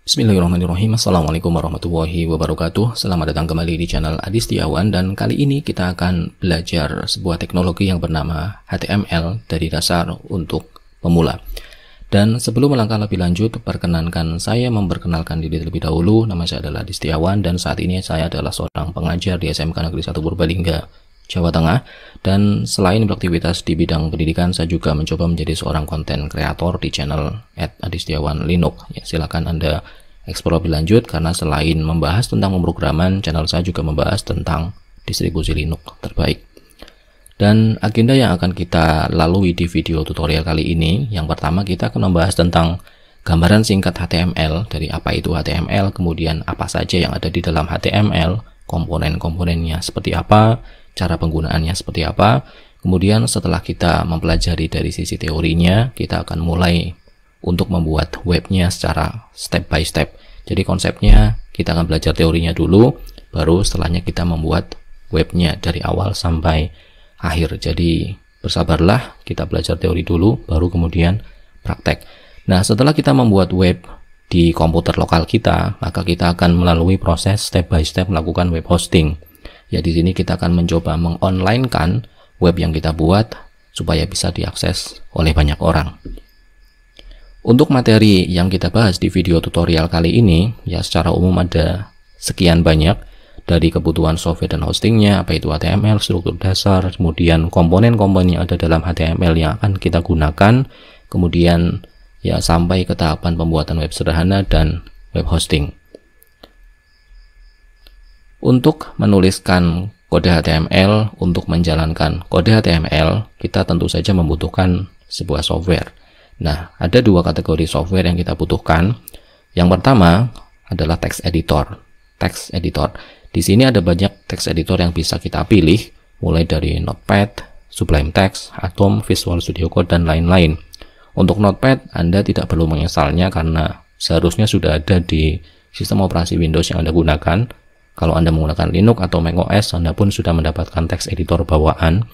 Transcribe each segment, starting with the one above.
Bismillahirrahmanirrahim. Assalamualaikum warahmatullahi wabarakatuh. Selamat datang kembali di channel Adi Setiawan, dan kali ini kita akan belajar sebuah teknologi yang bernama HTML dari dasar untuk pemula. Dan sebelum melangkah lebih lanjut, perkenankan saya memperkenalkan diri terlebih dahulu. Nama saya adalah Adi Setiawan dan saat ini saya adalah seorang pengajar di SMK Negeri 1 Purbalingga, Jawa Tengah. Dan selain beraktivitas di bidang pendidikan, saya juga mencoba menjadi seorang konten kreator di channel @adisetiawan_linux. Ya, silakan Anda eksplor lebih lanjut, karena selain membahas tentang pemrograman, channel saya juga membahas tentang distribusi Linux terbaik. Dan agenda yang akan kita lalui di video tutorial kali ini, yang pertama kita akan membahas tentang gambaran singkat HTML, dari apa itu HTML, kemudian apa saja yang ada di dalam HTML, komponen-komponennya seperti apa, cara penggunaannya seperti apa. Kemudian setelah kita mempelajari dari sisi teorinya, kita akan mulai untuk membuat webnya secara step by step. Jadi konsepnya kita akan belajar teorinya dulu, baru setelahnya kita membuat webnya dari awal sampai akhir. Jadi bersabarlah, kita belajar teori dulu, baru kemudian praktek. Nah, setelah kita membuat web di komputer lokal kita, maka kita akan melalui proses step by step melakukan web hosting. Ya, di sini kita akan mencoba mengonlinekan web yang kita buat supaya bisa diakses oleh banyak orang. Untuk materi yang kita bahas di video tutorial kali ini, ya secara umum ada sekian banyak, dari kebutuhan software dan hostingnya, apa itu HTML, struktur dasar, kemudian komponen-komponen yang ada dalam HTML yang akan kita gunakan, kemudian ya sampai ke tahapan pembuatan web sederhana dan web hosting. Untuk menuliskan kode HTML, untuk menjalankan kode HTML, kita tentu saja membutuhkan sebuah software. Nah, ada dua kategori software yang kita butuhkan. Yang pertama adalah text editor. Text editor. Di sini ada banyak text editor yang bisa kita pilih, mulai dari Notepad, Sublime Text, Atom, Visual Studio Code, dan lain-lain. Untuk Notepad, Anda tidak perlu menginstalnya karena seharusnya sudah ada di sistem operasi Windows yang Anda gunakan. Kalau Anda menggunakan Linux atau macOS, Anda pun sudah mendapatkan text editor bawaan.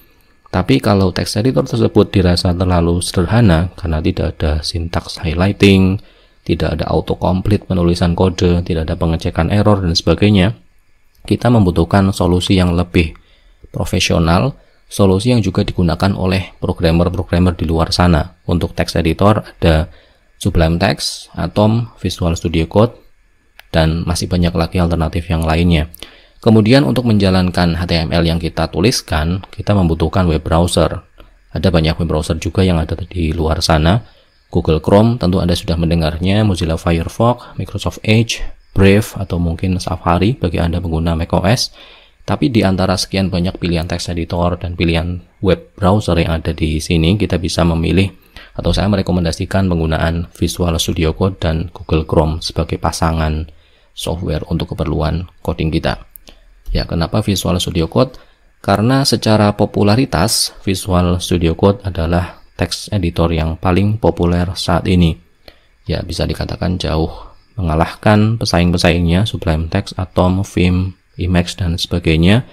Tapi kalau text editor tersebut dirasa terlalu sederhana karena tidak ada sintaks highlighting, tidak ada autocomplete penulisan kode, tidak ada pengecekan error dan sebagainya, kita membutuhkan solusi yang lebih profesional, solusi yang juga digunakan oleh programmer-programmer di luar sana. Untuk text editor ada Sublime Text, Atom, Visual Studio Code, dan masih banyak lagi alternatif yang lainnya. Kemudian untuk menjalankan HTML yang kita tuliskan, kita membutuhkan web browser. Ada banyak web browser juga yang ada di luar sana. Google Chrome, tentu Anda sudah mendengarnya, Mozilla Firefox, Microsoft Edge, Brave, atau mungkin Safari bagi Anda pengguna macOS. Tapi di antara sekian banyak pilihan text editor dan pilihan web browser yang ada di sini, kita bisa memilih, atau saya merekomendasikan penggunaan Visual Studio Code dan Google Chrome sebagai pasangan software untuk keperluan coding kita. Ya, kenapa Visual Studio Code? Karena secara popularitas Visual Studio Code adalah text editor yang paling populer saat ini. Ya, bisa dikatakan jauh mengalahkan pesaing-pesaingnya, Sublime Text, Atom, Vim, Emacs, dan sebagainya.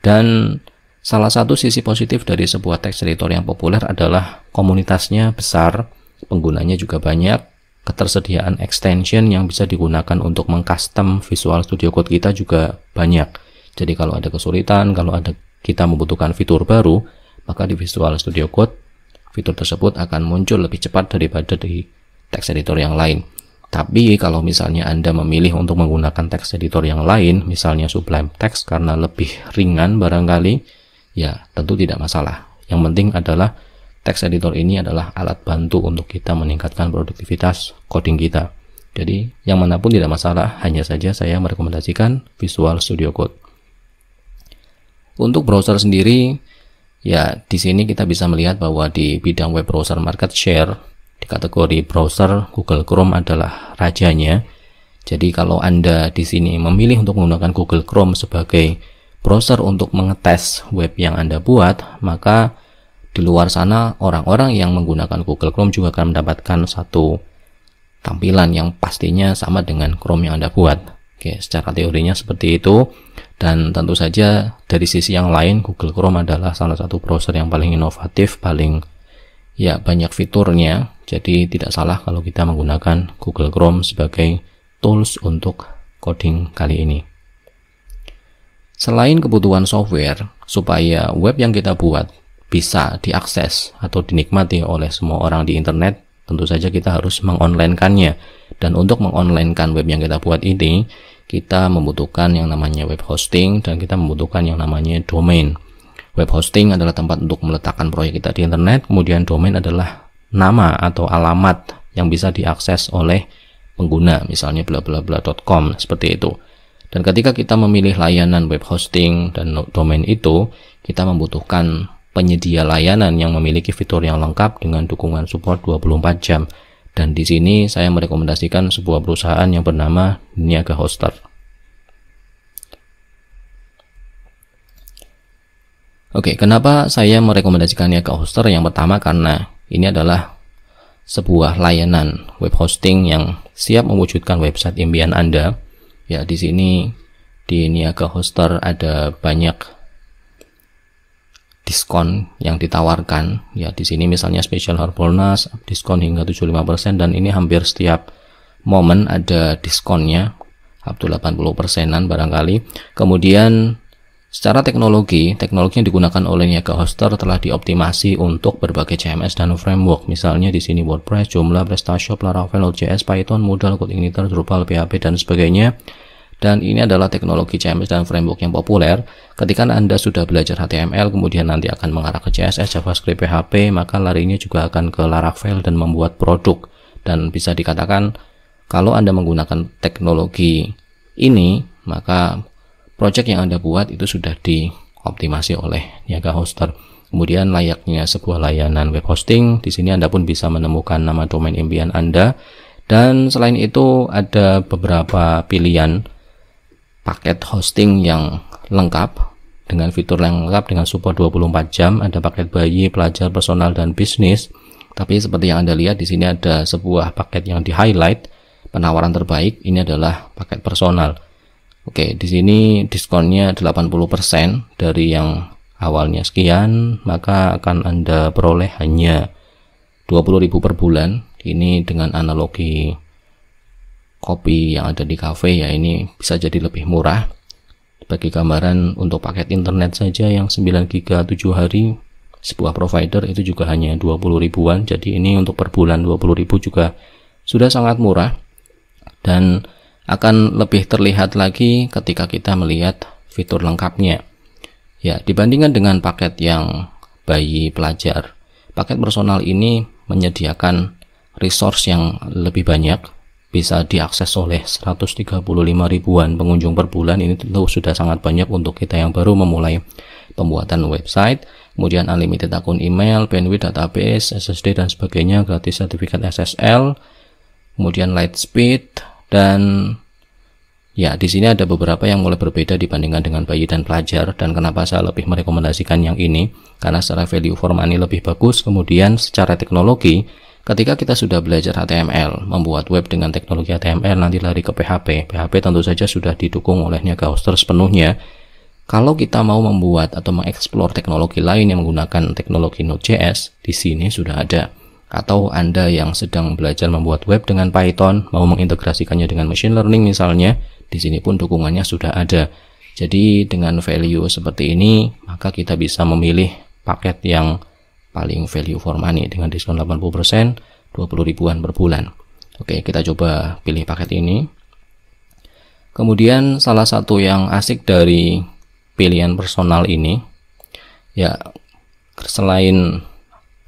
Dan salah satu sisi positif dari sebuah text editor yang populer adalah komunitasnya besar, penggunanya juga banyak, ketersediaan extension yang bisa digunakan untuk mengcustom Visual Studio Code kita juga banyak. Jadi kalau ada kesulitan, kalau ada kita membutuhkan fitur baru, maka di Visual Studio Code fitur tersebut akan muncul lebih cepat daripada di text editor yang lain. Tapi kalau misalnya Anda memilih untuk menggunakan text editor yang lain, misalnya Sublime Text karena lebih ringan barangkali, ya tentu tidak masalah. Yang penting adalah text editor ini adalah alat bantu untuk kita meningkatkan produktivitas coding kita. Jadi yang manapun tidak masalah, hanya saja saya merekomendasikan Visual Studio Code. Untuk browser sendiri, ya di sini kita bisa melihat bahwa di bidang web browser market share, di kategori browser Google Chrome adalah rajanya. Jadi kalau Anda di sini memilih untuk menggunakan Google Chrome sebagai browser untuk mengetes web yang Anda buat, maka di luar sana orang-orang yang menggunakan Google Chrome juga akan mendapatkan satu tampilan yang pastinya sama dengan Chrome yang Anda buat. Oke, secara teorinya seperti itu. Dan tentu saja dari sisi yang lain, Google Chrome adalah salah satu browser yang paling inovatif, paling ya banyak fiturnya. Jadi tidak salah kalau kita menggunakan Google Chrome sebagai tools untuk coding kali ini. Selain kebutuhan software, supaya web yang kita buat bisa diakses atau dinikmati oleh semua orang di internet, tentu saja kita harus mengonlinekannya. Dan untuk mengonlinekan web yang kita buat ini, kita membutuhkan yang namanya web hosting dan kita membutuhkan yang namanya domain. Web hosting adalah tempat untuk meletakkan proyek kita di internet, kemudian domain adalah nama atau alamat yang bisa diakses oleh pengguna, misalnya blablabla.com, seperti itu. Dan ketika kita memilih layanan web hosting dan domain itu, kita membutuhkan penyedia layanan yang memiliki fitur yang lengkap dengan dukungan support 24 jam. Dan di sini saya merekomendasikan sebuah perusahaan yang bernama Niaga Hoster. Oke, kenapa saya merekomendasikan Niaga Hoster? Yang pertama karena ini adalah sebuah layanan web hosting yang siap mewujudkan website impian Anda. Ya, di sini di Niaga Hoster ada banyak diskon yang ditawarkan. Ya, di sini misalnya special Harbolnas, diskon hingga 75% dan ini hampir setiap momen ada diskonnya up to 80%-an barangkali. Kemudian secara teknologi yang digunakan oleh Niaga Hoster telah dioptimasi untuk berbagai CMS dan framework. Misalnya di sini WordPress, Joomla, PrestaShop, Laravel, Node.js, Python, Moodle, CodeIgniter, Drupal, PHP dan sebagainya. Dan ini adalah teknologi CMS dan framework yang populer. Ketika Anda sudah belajar HTML, kemudian nanti akan mengarah ke CSS, JavaScript, PHP, maka larinya juga akan ke Laravel dan membuat produk. Dan bisa dikatakan kalau Anda menggunakan teknologi ini, maka project yang Anda buat itu sudah dioptimasi oleh Niaga Hoster. Kemudian layaknya sebuah layanan web hosting, di sini Anda pun bisa menemukan nama domain impian Anda. Dan selain itu ada beberapa pilihan paket hosting yang lengkap dengan fitur yang lengkap dengan support 24 jam. Ada paket bayi, pelajar, personal dan bisnis. Tapi seperti yang Anda lihat di sini ada sebuah paket yang di-highlight penawaran terbaik. Ini adalah paket personal. Oke, di sini diskonnya 80% dari yang awalnya sekian, maka akan Anda peroleh hanya 20.000 per bulan. Ini dengan analogi kopi yang ada di cafe, ya ini bisa jadi lebih murah. Bagi gambaran, untuk paket internet saja yang 9 GB 7 hari sebuah provider itu juga hanya 20 ribuan. Jadi ini untuk per bulan 20.000 juga sudah sangat murah, dan akan lebih terlihat lagi ketika kita melihat fitur lengkapnya. Ya, dibandingkan dengan paket yang bayi, pelajar, paket personal ini menyediakan resource yang lebih banyak, bisa diakses oleh 135 ribuan pengunjung per bulan. Ini tentu sudah sangat banyak untuk kita yang baru memulai pembuatan website. Kemudian unlimited akun email, bandwidth database, SSD dan sebagainya, gratis sertifikat SSL, kemudian light speed, dan ya di sini ada beberapa yang mulai berbeda dibandingkan dengan bayi dan pelajar. Dan kenapa saya lebih merekomendasikan yang ini? Karena secara value for money lebih bagus. Kemudian secara teknologi, ketika kita sudah belajar HTML, membuat web dengan teknologi HTML, nanti lari ke PHP. PHP tentu saja sudah didukung oleh Niaga Hoster sepenuhnya. Kalau kita mau membuat atau mengeksplor teknologi lain yang menggunakan teknologi Node.js, di sini sudah ada. Atau Anda yang sedang belajar membuat web dengan Python, mau mengintegrasikannya dengan machine learning misalnya, di sini pun dukungannya sudah ada. Jadi dengan value seperti ini, maka kita bisa memilih paket yang paling value for money dengan diskon 80%, 20 ribuan per bulan. Oke, kita coba pilih paket ini. Kemudian salah satu yang asik dari pilihan personal ini, ya selain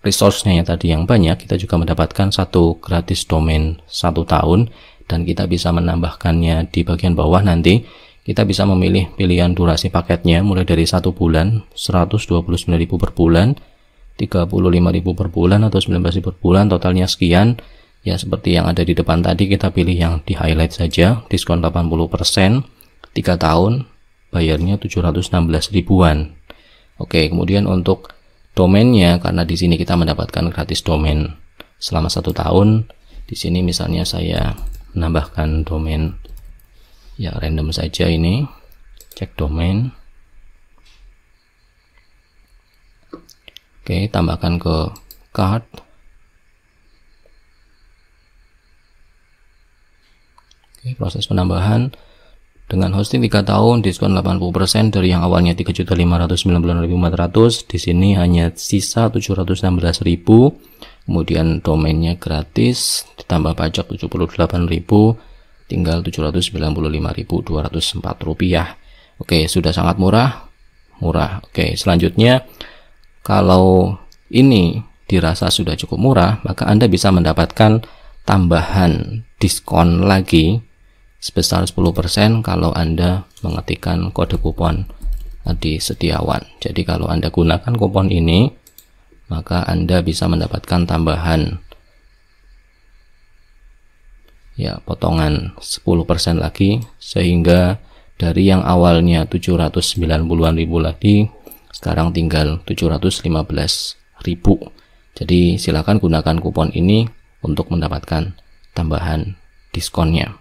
resource-nya yang tadi yang banyak, kita juga mendapatkan satu gratis domain 1 tahun, dan kita bisa menambahkannya di bagian bawah. Nanti kita bisa memilih pilihan durasi paketnya mulai dari 1 bulan, 129.000 per bulan, 35.000 per bulan, atau 19.000 per bulan, totalnya sekian. Ya seperti yang ada di depan tadi, kita pilih yang di highlight saja, diskon 80%, 3 tahun, bayarnya 716 ribuan. Oke, kemudian untuk domainnya, karena di sini kita mendapatkan gratis domain selama 1 tahun. Di sini misalnya saya menambahkan domain ya random saja, ini cek domain. Oke, tambahkan ke cart. Oke, proses penambahan dengan hosting 3 tahun diskon 80% dari yang awalnya 3.599.400, di sini hanya sisa 716.000. Kemudian domainnya gratis ditambah pajak 78.000, tinggal 795.204 rupiah. Oke, sudah sangat murah. Oke, selanjutnya kalau ini dirasa sudah cukup murah, maka Anda bisa mendapatkan tambahan diskon lagi sebesar 10% kalau Anda mengetikkan kode kupon Adi Setiawan. Jadi kalau Anda gunakan kupon ini, maka Anda bisa mendapatkan tambahan potongan 10% lagi, sehingga dari yang awalnya 790-an ribu lagi sekarang tinggal 715.000. Jadi silakan gunakan kupon ini untuk mendapatkan tambahan diskonnya.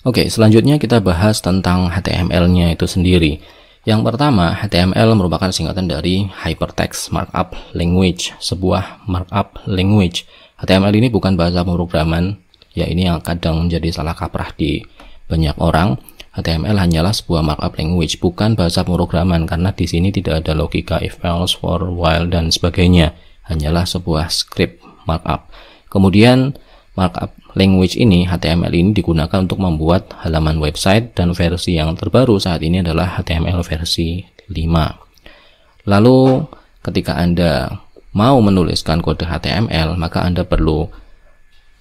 Oke, selanjutnya kita bahas tentang HTML-nya itu sendiri. Yang pertama, HTML merupakan singkatan dari Hypertext Markup Language, sebuah markup language. HTML ini bukan bahasa pemrograman, ya ini yang kadang menjadi salah kaprah di banyak orang. HTML hanyalah sebuah markup language, bukan bahasa pemrograman, karena di sini tidak ada logika if, else, for, while, dan sebagainya. Hanyalah sebuah script markup. Kemudian markup language ini, HTML ini digunakan untuk membuat halaman website, dan versi yang terbaru saat ini adalah HTML versi 5. Lalu ketika Anda mau menuliskan kode HTML, maka Anda perlu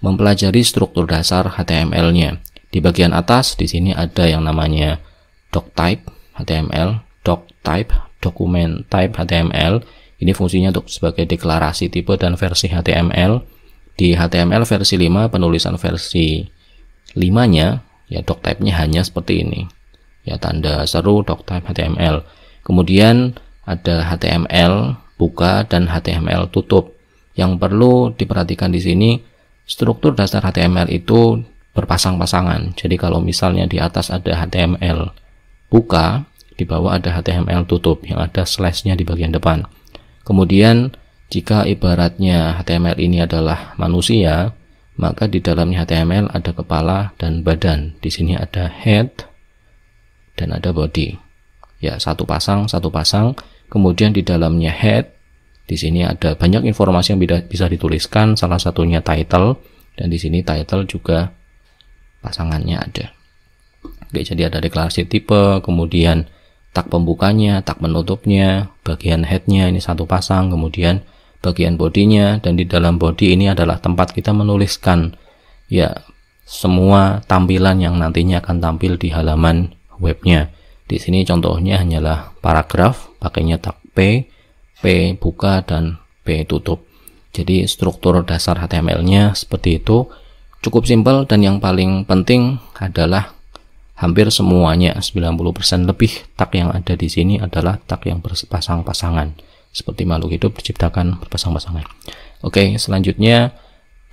mempelajari struktur dasar HTML-nya. Di bagian atas di sini ada yang namanya doctype HTML, doctype, document type HTML. Ini fungsinya untuk sebagai deklarasi tipe dan versi HTML. Di HTML versi 5, penulisan versi 5-nya, ya doctype-nya hanya seperti ini. Ya, tanda seru doctype HTML. Kemudian ada HTML buka dan HTML tutup. Yang perlu diperhatikan di sini, struktur dasar HTML itu berpasang-pasangan. Jadi kalau misalnya di atas ada HTML buka, di bawah ada HTML tutup yang ada slash-nya di bagian depan. Kemudian jika ibaratnya HTML ini adalah manusia, maka di dalamnya HTML ada kepala dan badan. Di sini ada head dan ada body. Ya, satu pasang. Kemudian di dalamnya head, di sini ada banyak informasi yang bisa dituliskan, salah satunya title, dan di sini title juga pasangannya ada. Oke, jadi ada deklarasi tipe, kemudian tag pembukanya, tag penutupnya, bagian headnya ini satu pasang, kemudian bagian bodinya, dan di dalam body ini adalah tempat kita menuliskan ya semua tampilan yang nantinya akan tampil di halaman webnya. Di sini contohnya hanyalah paragraf, pakainya tag P buka dan P tutup. Jadi struktur dasar HTML-nya seperti itu, cukup simpel, dan yang paling penting adalah hampir semuanya, 90% lebih tag yang ada di sini adalah tag yang berpasang-pasangan. Seperti makhluk hidup diciptakan berpasang-pasangan. Oke, selanjutnya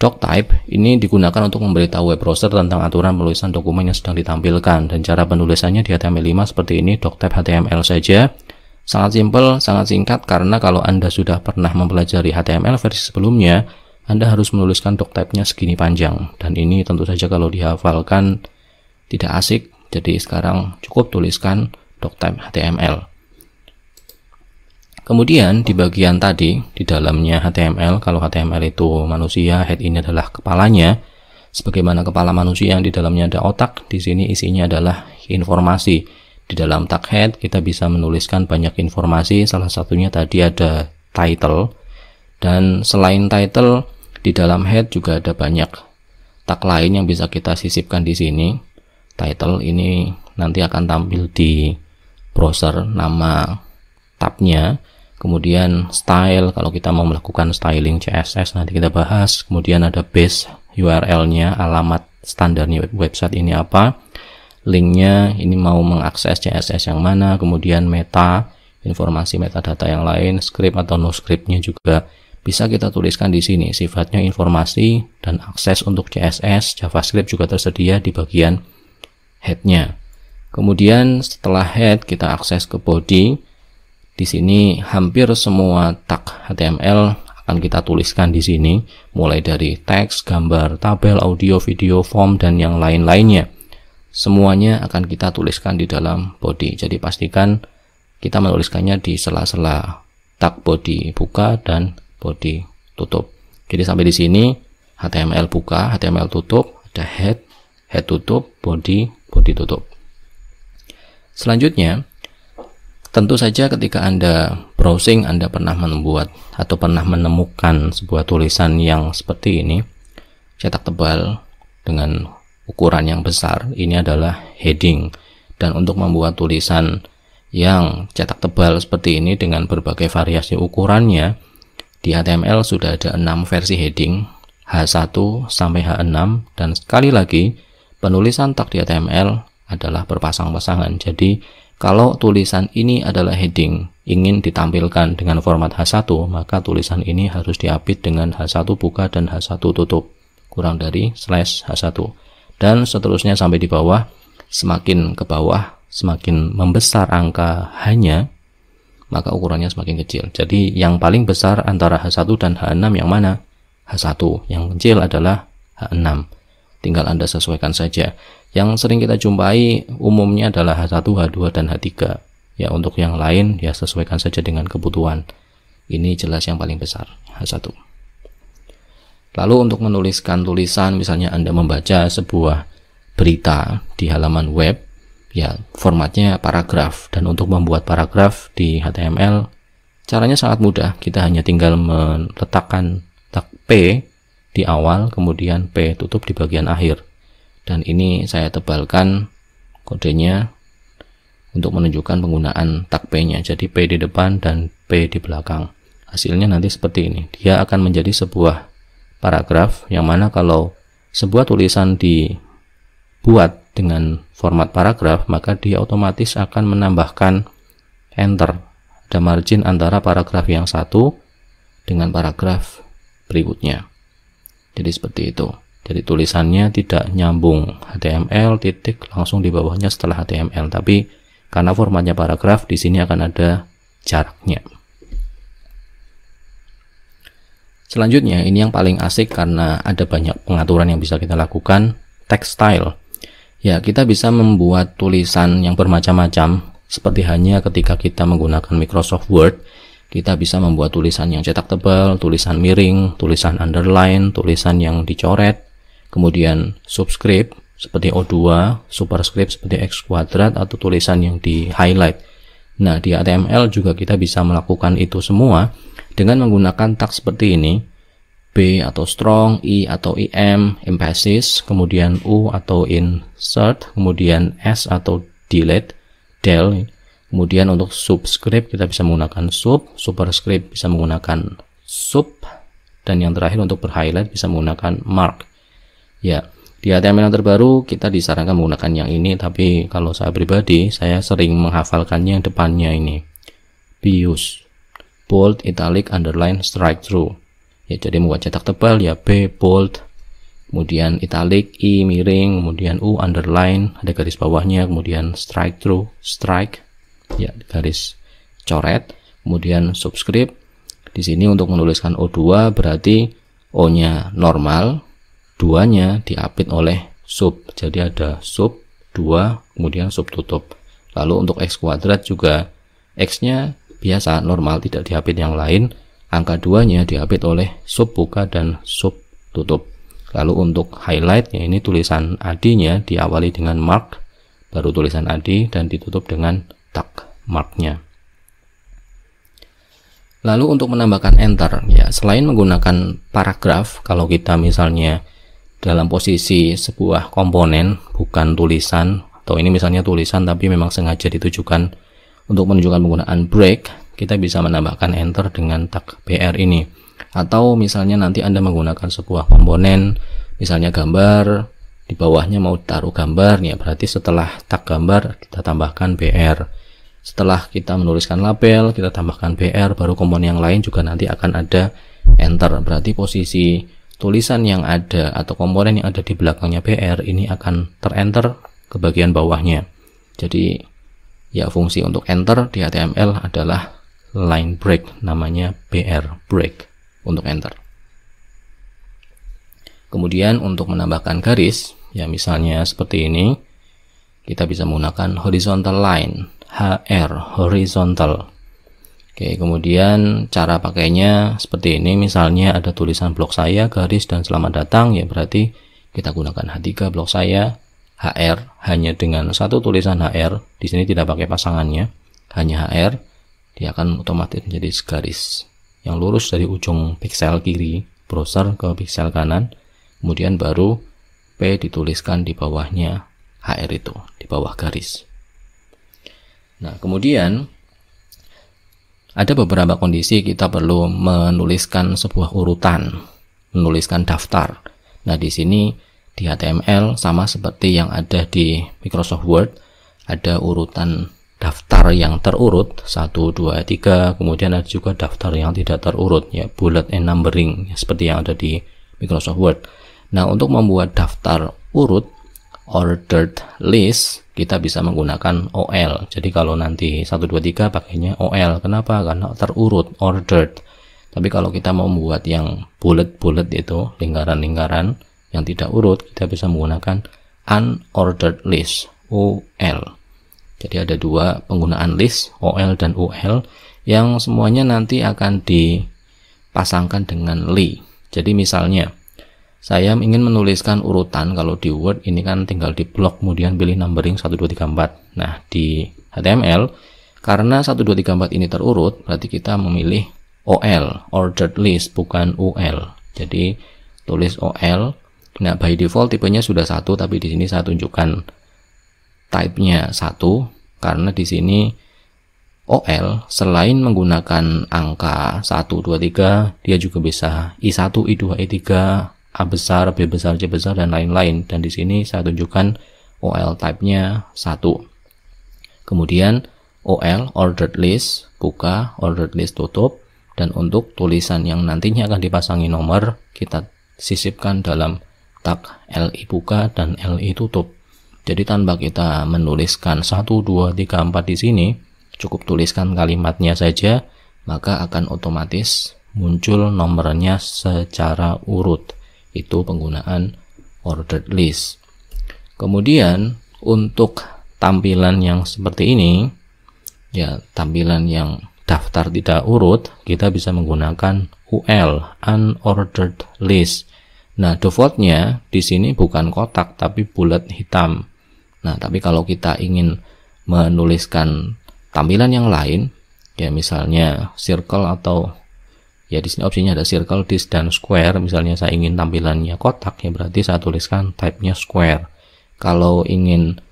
doctype ini digunakan untuk memberitahu web browser tentang aturan penulisan dokumen yang sedang ditampilkan, dan cara penulisannya di HTML5 seperti ini, doctype HTML saja. Sangat simpel, sangat singkat, karena kalau Anda sudah pernah mempelajari HTML versi sebelumnya, Anda harus menuliskan doctype-nya segini panjang, dan ini tentu saja kalau dihafalkan tidak asik. Jadi sekarang cukup tuliskan doctype HTML. Kemudian di bagian tadi, di dalamnya HTML, kalau HTML itu manusia, head ini adalah kepalanya. Sebagaimana kepala manusia yang di dalamnya ada otak, di sini isinya adalah informasi. Di dalam tag head kita bisa menuliskan banyak informasi, salah satunya tadi ada title. Dan selain title, di dalam head juga ada banyak tag lain yang bisa kita sisipkan di sini. Title ini nanti akan tampil di browser nama tabnya. Kemudian style, kalau kita mau melakukan styling CSS nanti kita bahas. Kemudian ada base URL-nya, alamat standarnya website ini apa. Linknya, ini mau mengakses CSS yang mana. Kemudian meta, informasi metadata yang lain, script atau no scriptnya juga bisa kita tuliskan di sini. Sifatnya informasi dan akses untuk CSS, JavaScript juga tersedia di bagian head-nya. Kemudian setelah head kita akses ke body. Di sini hampir semua tag HTML akan kita tuliskan di sini, mulai dari teks, gambar, tabel, audio, video, form, dan yang lain-lainnya. Semuanya akan kita tuliskan di dalam body. Jadi pastikan kita menuliskannya di sela-sela tag body buka dan body tutup. Jadi sampai di sini HTML buka, HTML tutup, ada head, head tutup, body, body tutup. Selanjutnya, tentu saja ketika Anda browsing, Anda pernah membuat atau pernah menemukan sebuah tulisan yang seperti ini, cetak tebal dengan ukuran yang besar. Ini adalah heading. Dan untuk membuat tulisan yang cetak tebal seperti ini dengan berbagai variasi ukurannya, di HTML sudah ada 6 versi heading, H1 sampai H6, dan sekali lagi penulisan tag di HTML adalah berpasang-pasangan. Jadi kalau tulisan ini adalah heading ingin ditampilkan dengan format H1, maka tulisan ini harus diapit dengan H1 buka dan H1 tutup kurang dari /H1, dan seterusnya sampai di bawah. Semakin ke bawah, semakin membesar angka H-nya, maka ukurannya semakin kecil. Jadi yang paling besar antara H1 dan H6 yang mana? H1. Yang kecil adalah H6. Tinggal Anda sesuaikan saja. Yang sering kita jumpai umumnya adalah H1, H2, dan H3. Ya, untuk yang lain ya sesuaikan saja dengan kebutuhan. Ini jelas yang paling besar, H1. Lalu untuk menuliskan tulisan, misalnya Anda membaca sebuah berita di halaman web, ya formatnya paragraf. Dan untuk membuat paragraf di HTML, caranya sangat mudah. Kita hanya tinggal meletakkan tag P di awal, kemudian P tutup di bagian akhir. Dan ini saya tebalkan kodenya untuk menunjukkan penggunaan tag P-nya. Jadi P di depan dan P di belakang. Hasilnya nanti seperti ini. Dia akan menjadi sebuah paragraf, yang mana kalau sebuah tulisan dibuat dengan format paragraf, maka dia otomatis akan menambahkan enter. Ada margin antara paragraf yang satu dengan paragraf berikutnya. Jadi seperti itu. Jadi tulisannya tidak nyambung HTML titik langsung di bawahnya setelah HTML, tapi karena formatnya paragraf, di sini akan ada jaraknya. Selanjutnya, ini yang paling asik karena ada banyak pengaturan yang bisa kita lakukan, text style. Ya, kita bisa membuat tulisan yang bermacam-macam, seperti hanya ketika kita menggunakan Microsoft Word. Kita bisa membuat tulisan yang cetak tebal, tulisan miring, tulisan underline, tulisan yang dicoret, kemudian subscript seperti O2, superscript seperti X kuadrat, atau tulisan yang di highlight. Nah, di HTML juga kita bisa melakukan itu semua dengan menggunakan tag seperti ini, B atau strong, I atau IM, emphasis, kemudian U atau insert, kemudian S atau delete, del. Kemudian untuk subscript kita bisa menggunakan sub, superscript bisa menggunakan sub, dan yang terakhir untuk berhighlight bisa menggunakan mark. Ya, di HTML yang terbaru kita disarankan menggunakan yang ini, tapi kalau saya pribadi saya sering menghafalkannya yang depannya ini. Bius, bold, italic, underline, strike through. Ya, jadi membuat cetak tebal ya B bold, kemudian italic, I miring, kemudian U underline, ada garis bawahnya, kemudian strike through, strike, ya garis coret, kemudian subscript. Di sini untuk menuliskan O2 berarti O-nya normal, 2-nya diapit oleh sub. Jadi ada sub 2, kemudian sub tutup. Lalu untuk X kuadrat juga X-nya biasa normal, tidak diapit yang lain. Angka 2-nya diapit oleh sub buka dan sub tutup. Lalu untuk highlight, ya ini tulisan AD-nya diawali dengan mark, baru tulisan AD, dan ditutup dengan tag marknya. Lalu untuk menambahkan enter, ya selain menggunakan paragraf, kalau kita misalnya dalam posisi sebuah komponen bukan tulisan, atau ini misalnya tulisan tapi memang sengaja ditujukan untuk menunjukkan penggunaan break, kita bisa menambahkan enter dengan tag BR ini. Atau misalnya nanti Anda menggunakan sebuah komponen, misalnya gambar, di bawahnya mau taruh gambar, ya berarti setelah tag gambar kita tambahkan BR. Setelah kita menuliskan label, kita tambahkan BR, baru komponen yang lain juga nanti akan ada enter. Berarti posisi tulisan yang ada atau komponen yang ada di belakangnya BR ini akan terenter ke bagian bawahnya. Jadi ya fungsi untuk enter di HTML adalah line break, namanya BR break. untuk enter. Kemudian untuk menambahkan garis, ya misalnya seperti ini, kita bisa menggunakan horizontal line, HR, horizontal. Oke, kemudian cara pakainya seperti ini, misalnya ada tulisan blog saya, garis dan selamat datang, ya berarti kita gunakan H3 blog saya, HR, hanya dengan satu tulisan HR, di sini tidak pakai pasangannya, hanya HR, dia akan otomatis menjadi garis yang lurus dari ujung pixel kiri browser ke pixel kanan. Kemudian baru P dituliskan di bawahnya HR itu, di bawah garis. Nah, kemudian ada beberapa kondisi kita perlu menuliskan sebuah urutan, menuliskan daftar. Nah, di sini di HTML sama seperti yang ada di Microsoft Word, ada urutan daftar yang terurut 1, 2, 3, kemudian ada juga daftar yang tidak terurut, ya bullet and numbering, seperti yang ada di Microsoft Word. Nah, untuk membuat daftar urut, ordered list, kita bisa menggunakan OL. Jadi kalau nanti 1, 2, 3 pakainya OL. Kenapa? Karena terurut, ordered. Tapi kalau kita mau membuat yang bullet-bullet itu, lingkaran-lingkaran yang tidak urut, kita bisa menggunakan unordered list, OL. Jadi ada dua penggunaan list, OL dan UL, yang semuanya nanti akan dipasangkan dengan li. Jadi misalnya, saya ingin menuliskan urutan, kalau di Word ini kan tinggal di blok, kemudian pilih numbering 1, 2, 3, 4. Nah, di HTML, karena 1, 2, 3, 4 ini terurut, berarti kita memilih OL, ordered list, bukan UL. Jadi, tulis OL. Nah, by default tipenya sudah 1, tapi di sini saya tunjukkan type-nya 1, karena di sini OL selain menggunakan angka 1, 2, 3, dia juga bisa I1, I2, I3, A besar, B besar, C besar, dan lain-lain. Dan di sini saya tunjukkan OL type-nya 1. Kemudian OL, ordered list, buka, ordered list tutup. Dan untuk tulisan yang nantinya akan dipasangi nomor, kita sisipkan dalam tag LI buka dan LI tutup. Jadi tanpa kita menuliskan 1, 2, 3, 4 di sini, cukup tuliskan kalimatnya saja, maka akan otomatis muncul nomornya secara urut. Itu penggunaan ordered list. Kemudian untuk tampilan yang seperti ini, ya tampilan yang daftar tidak urut, kita bisa menggunakan UL, unordered list. Nah, defaultnya di sini bukan kotak tapi bulat hitam. Nah, tapi kalau kita ingin menuliskan tampilan yang lain, ya misalnya circle atau ya di sini opsinya ada circle, disk, dan square. Misalnya saya ingin tampilannya kotak, ya berarti saya tuliskan type-nya square. Kalau ingin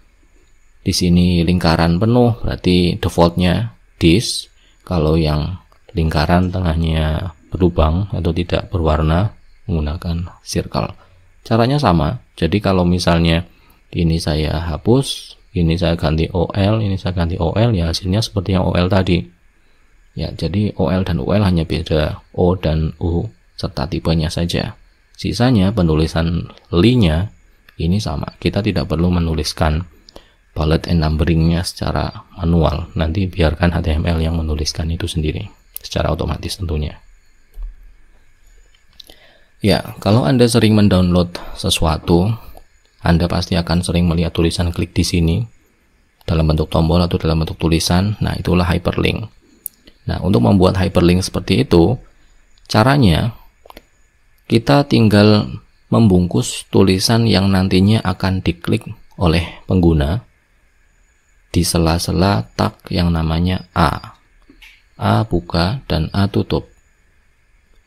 di sini lingkaran penuh, berarti defaultnya disk. Kalau yang lingkaran tengahnya berlubang atau tidak berwarna, menggunakan circle. Caranya sama. Jadi kalau misalnya ini saya hapus, ini saya ganti OL, ini saya ganti OL, ya hasilnya seperti yang OL tadi. Ya, jadi OL dan UL hanya beda O dan U serta tipenya saja. Sisanya penulisan li-nya ini sama. Kita tidak perlu menuliskan bullet and numberingnya secara manual. Nanti biarkan HTML yang menuliskan itu sendiri secara otomatis tentunya. Ya, kalau Anda sering mendownload sesuatu, Anda pasti akan sering melihat tulisan klik di sini dalam bentuk tombol atau dalam bentuk tulisan. Nah, itulah hyperlink. Nah, untuk membuat hyperlink seperti itu, caranya kita tinggal membungkus tulisan yang nantinya akan diklik oleh pengguna di sela-sela tag yang namanya A. A buka dan A tutup.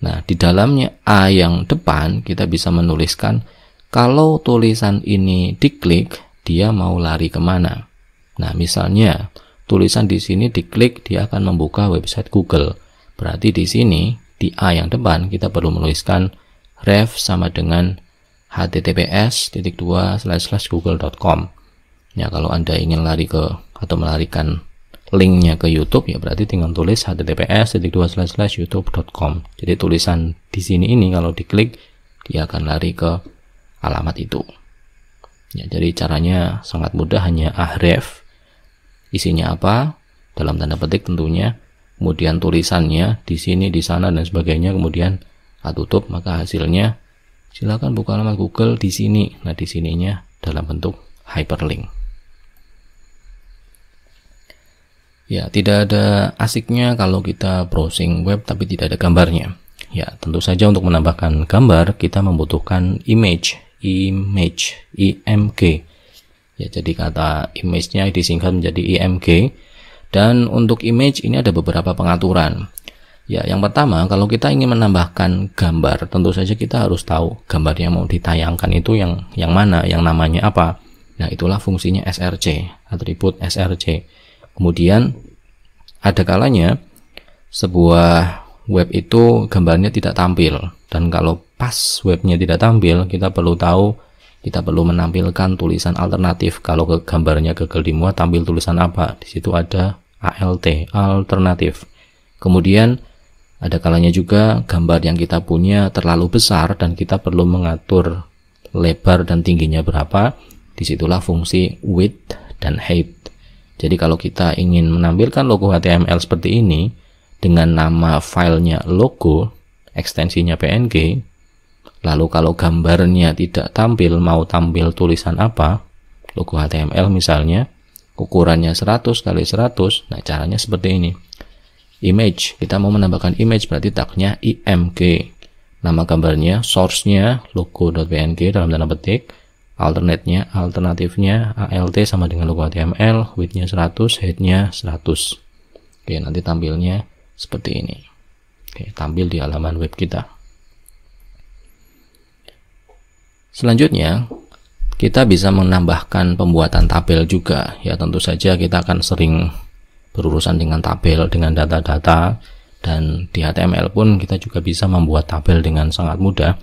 Nah, di dalamnya A yang depan kita bisa menuliskan kalau tulisan ini diklik, dia mau lari kemana. Nah, misalnya tulisan di sini diklik, dia akan membuka website Google. Berarti di sini di A yang depan kita perlu menuliskan ref sama dengan https://google.com. Ya, kalau Anda ingin lari ke atau melarikan linknya ke YouTube, ya berarti tinggal tulis https://youtube.com. Jadi tulisan di sini ini kalau diklik dia akan lari ke alamat itu. Ya, jadi caranya sangat mudah, hanya href. Isinya apa? Dalam tanda petik tentunya. Kemudian tulisannya di sini, di sana, dan sebagainya. Kemudian tutup, maka hasilnya silakan buka halaman Google di sini. Nah, di sininya dalam bentuk hyperlink. Ya, tidak ada asiknya kalau kita browsing web tapi tidak ada gambarnya. Ya, tentu saja untuk menambahkan gambar kita membutuhkan image, IMG. Ya, jadi kata image-nya disingkat menjadi IMG. Dan untuk image ini ada beberapa pengaturan. Ya, yang pertama, kalau kita ingin menambahkan gambar, tentu saja kita harus tahu gambar yang mau ditayangkan itu yang mana, yang namanya apa. Nah, itulah fungsinya src, atribut src. Kemudian ada kalanya sebuah web itu gambarnya tidak tampil, dan kalau pas webnya tidak tampil, kita perlu menampilkan tulisan alternatif. Kalau ke gambarnya gagal dimuat, tampil tulisan apa? Di situ ada ALT, alternatif. Kemudian ada kalanya juga gambar yang kita punya terlalu besar dan kita perlu mengatur lebar dan tingginya berapa. Disitulah fungsi width dan height. Jadi kalau kita ingin menampilkan logo HTML seperti ini dengan nama filenya logo, ekstensinya PNG, lalu kalau gambarnya tidak tampil, mau tampil tulisan apa, logo HTML misalnya, ukurannya 100 x 100, nah caranya seperti ini. Image, kita mau menambahkan image, berarti tagnya IMG, nama gambarnya, source-nya logo.png dalam tanda petik, alternate-nya, alternatifnya ALT sama dengan logo HTML, width-nya 100, height-nya 100. Oke, nanti tampilnya seperti ini. Oke, tampil di halaman web kita. Selanjutnya, kita bisa menambahkan pembuatan tabel juga. Ya, tentu saja kita akan sering berurusan dengan tabel, dengan data-data, dan di HTML pun kita juga bisa membuat tabel dengan sangat mudah.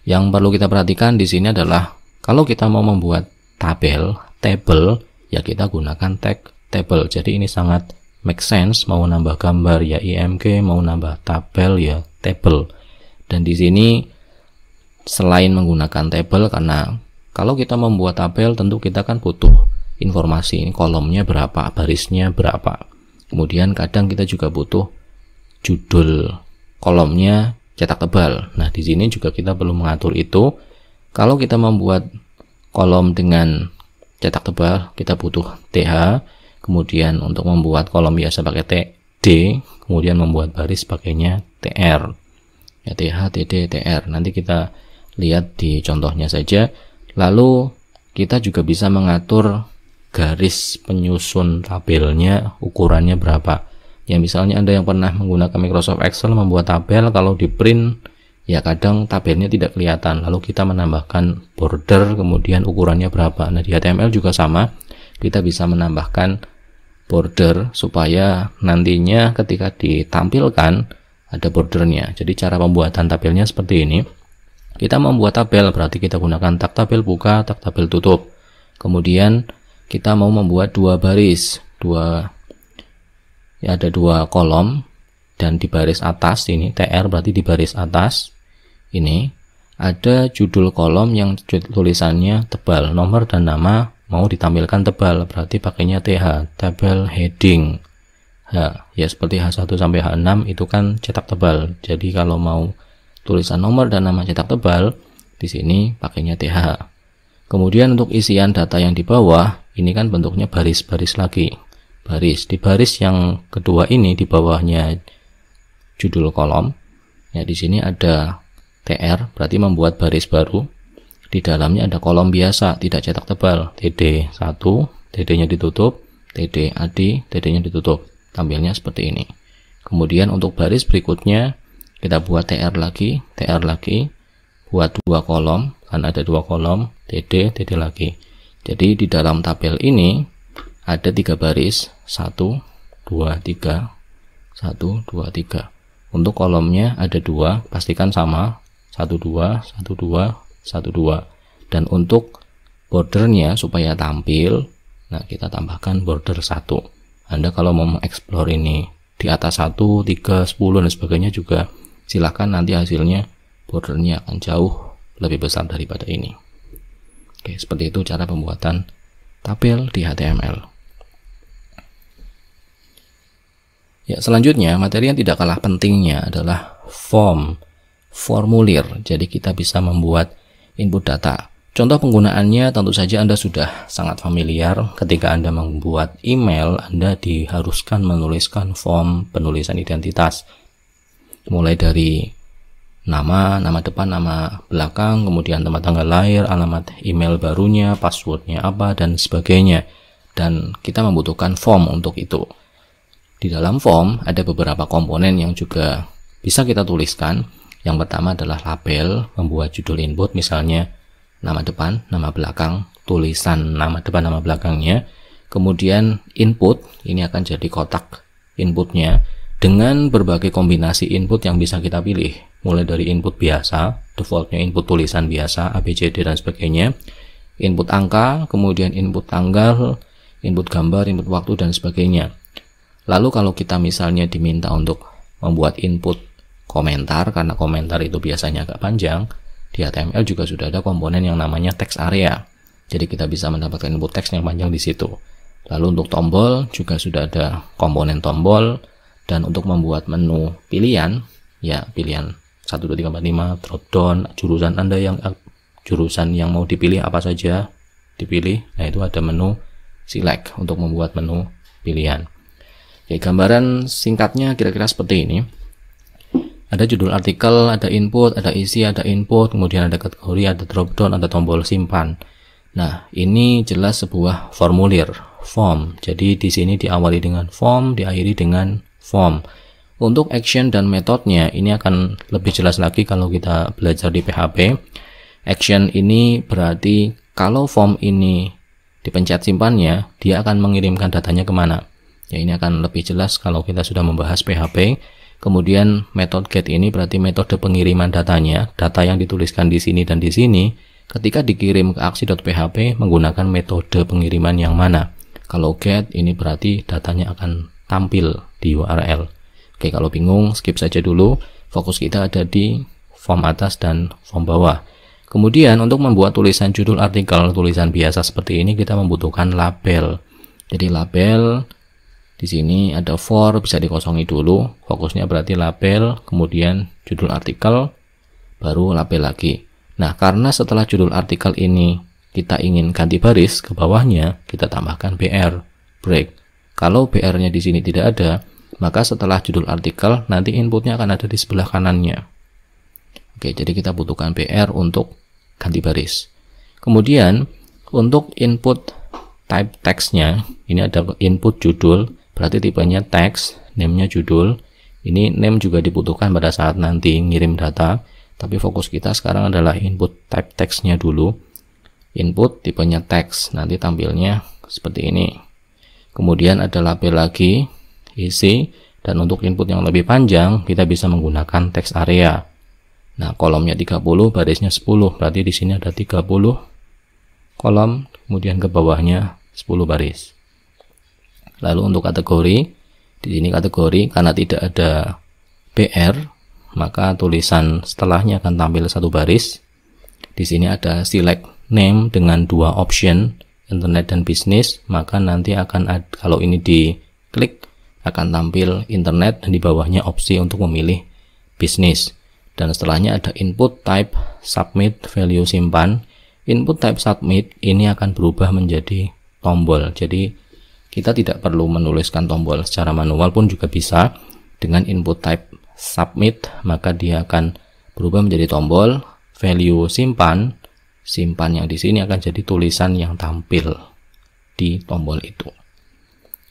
Yang perlu kita perhatikan di sini adalah kalau kita mau membuat tabel, table, ya kita gunakan tag table. Jadi ini sangat make sense, mau nambah gambar ya IMG, mau nambah tabel ya table. Dan di sini selain menggunakan table, karena kalau kita membuat tabel tentu kita kan butuh informasi, kolomnya berapa, barisnya berapa. Kemudian kadang kita juga butuh judul kolomnya cetak tebal. Nah, di sini juga kita perlu mengatur itu. Kalau kita membuat kolom dengan cetak tebal, kita butuh TH. Kemudian untuk membuat kolom biasa pakai TD, kemudian membuat baris pakainya TR. Ya, TH, TD, TR. Nanti kita lihat di contohnya saja. Lalu kita juga bisa mengatur garis penyusun tabelnya, ukurannya berapa. Ya, misalnya Anda yang pernah menggunakan Microsoft Excel membuat tabel, kalau di print ya kadang tabelnya tidak kelihatan, lalu kita menambahkan border, kemudian ukurannya berapa. Nah, di HTML juga sama, kita bisa menambahkan border supaya nantinya ketika ditampilkan ada bordernya. Jadi cara pembuatan tabelnya seperti ini. Kita membuat tabel, berarti kita gunakan tag tabel buka, tag tabel tutup. Kemudian kita mau membuat dua baris, ada dua kolom, dan di baris atas ini TR berarti di baris atas ini ada judul kolom yang tulisannya tebal, nomor dan nama mau ditampilkan tebal, berarti pakainya TH, tabel heading. Ya seperti H1 sampai H6 itu kan cetak tebal. Jadi kalau mau tulisan nomor dan nama cetak tebal, di sini pakainya TH. Kemudian untuk isian data yang di bawah, ini kan bentuknya baris-baris lagi. Baris. Di baris yang kedua ini, di bawahnya judul kolom. Ya, di sini ada TR, berarti membuat baris baru. Di dalamnya ada kolom biasa, tidak cetak tebal. TD1, TD-nya ditutup, TD AD, TD-nya ditutup. Tampilnya seperti ini. Kemudian untuk baris berikutnya, kita buat TR lagi, buat dua kolom, kan ada dua kolom, TD, TD lagi. Jadi di dalam tabel ini ada 3 baris, 1, 2, 3, 1, 2, 3. Untuk kolomnya ada 2, pastikan sama, 1, 2, 1, 2, 1, 2. Dan untuk bordernya supaya tampil, nah kita tambahkan border 1. Anda kalau mau mengeksplor ini di atas 1, 3, 10 dan sebagainya juga silahkan, nanti hasilnya bordernya akan jauh lebih besar daripada ini. Oke, seperti itu cara pembuatan tabel di HTML. Ya, selanjutnya materi yang tidak kalah pentingnya adalah form. formulir. Jadi kita bisa membuat input data. Contoh penggunaannya tentu saja Anda sudah sangat familiar. Ketika Anda membuat email, Anda diharuskan menuliskan form penulisan identitas. Mulai dari nama depan, nama belakang, kemudian tempat tanggal lahir, alamat email barunya, passwordnya apa, dan sebagainya. Dan kita membutuhkan form untuk itu. Di dalam form ada beberapa komponen yang juga bisa kita tuliskan. Yang pertama adalah label, membuat judul input, misalnya nama depan, nama belakang, tulisan nama depan, nama belakangnya. Kemudian input, ini akan jadi kotak inputnya dengan berbagai kombinasi input yang bisa kita pilih. Mulai dari input biasa, defaultnya input tulisan biasa, ABCD dan sebagainya. Input angka, kemudian input tanggal, input gambar, input waktu dan sebagainya. Lalu kalau kita misalnya diminta untuk membuat input komentar, karena komentar itu biasanya agak panjang, di HTML juga sudah ada komponen yang namanya text area. Jadi kita bisa mendapatkan input teks yang panjang di situ. Lalu untuk tombol juga sudah ada komponen tombol, dan untuk membuat menu pilihan, ya pilihan 1, 2, 3, 4, 5, drop down, jurusan yang mau dipilih apa saja dipilih. Nah itu ada menu select untuk membuat menu pilihan. Oke, gambaran singkatnya kira-kira seperti ini. Ada judul artikel, ada input, ada isi, ada input, kemudian ada kategori, ada drop down, ada tombol simpan. Nah, ini jelas sebuah formulir, form. Jadi di sini diawali dengan form, diakhiri dengan form. Untuk action dan metodenya ini akan lebih jelas lagi kalau kita belajar di PHP. Action ini berarti kalau form ini dipencet simpannya, dia akan mengirimkan datanya kemana. Ya, ini akan lebih jelas kalau kita sudah membahas PHP. Kemudian method get ini berarti metode pengiriman datanya, data yang dituliskan di sini dan di sini, ketika dikirim ke aksi.php menggunakan metode pengiriman yang mana. Kalau get ini berarti datanya akan tampil di URL. Oke, kalau bingung skip saja dulu. Fokus kita ada di form atas dan form bawah. Kemudian untuk membuat tulisan judul artikel, tulisan biasa seperti ini kita membutuhkan label. Jadi label di sini ada for, bisa dikosongi dulu. Fokusnya berarti label, kemudian judul artikel, baru label lagi. Nah, karena setelah judul artikel ini kita ingin ganti baris ke bawahnya, kita tambahkan BR, break. Kalau BR-nya di sini tidak ada, maka setelah judul artikel nanti inputnya akan ada di sebelah kanannya. Oke, jadi kita butuhkan BR untuk ganti baris. Kemudian untuk input type text-nya, ini ada input judul, berarti tipenya text, name-nya judul. Ini name juga dibutuhkan pada saat nanti ngirim data, tapi fokus kita sekarang adalah input type text-nya dulu. Input tipenya text, nanti tampilnya seperti ini. Kemudian ada label lagi, isi, dan untuk input yang lebih panjang kita bisa menggunakan text area. Nah, kolomnya 30, barisnya 10, berarti di sini ada 30 kolom, kemudian ke bawahnya 10 baris. Lalu untuk kategori, di sini kategori karena tidak ada BR, maka tulisan setelahnya akan tampil satu baris. Di sini ada select name dengan dua option, internet dan bisnis, maka nanti akan ada, kalau ini diklik akan tampil internet dan di bawahnya opsi untuk memilih bisnis. Dan setelahnya ada input type submit value simpan. Input type submit ini akan berubah menjadi tombol. Jadi kita tidak perlu menuliskan tombol secara manual pun juga bisa. Dengan input type submit, maka dia akan berubah menjadi tombol. Value simpan, simpan yang di sini akan jadi tulisan yang tampil di tombol itu.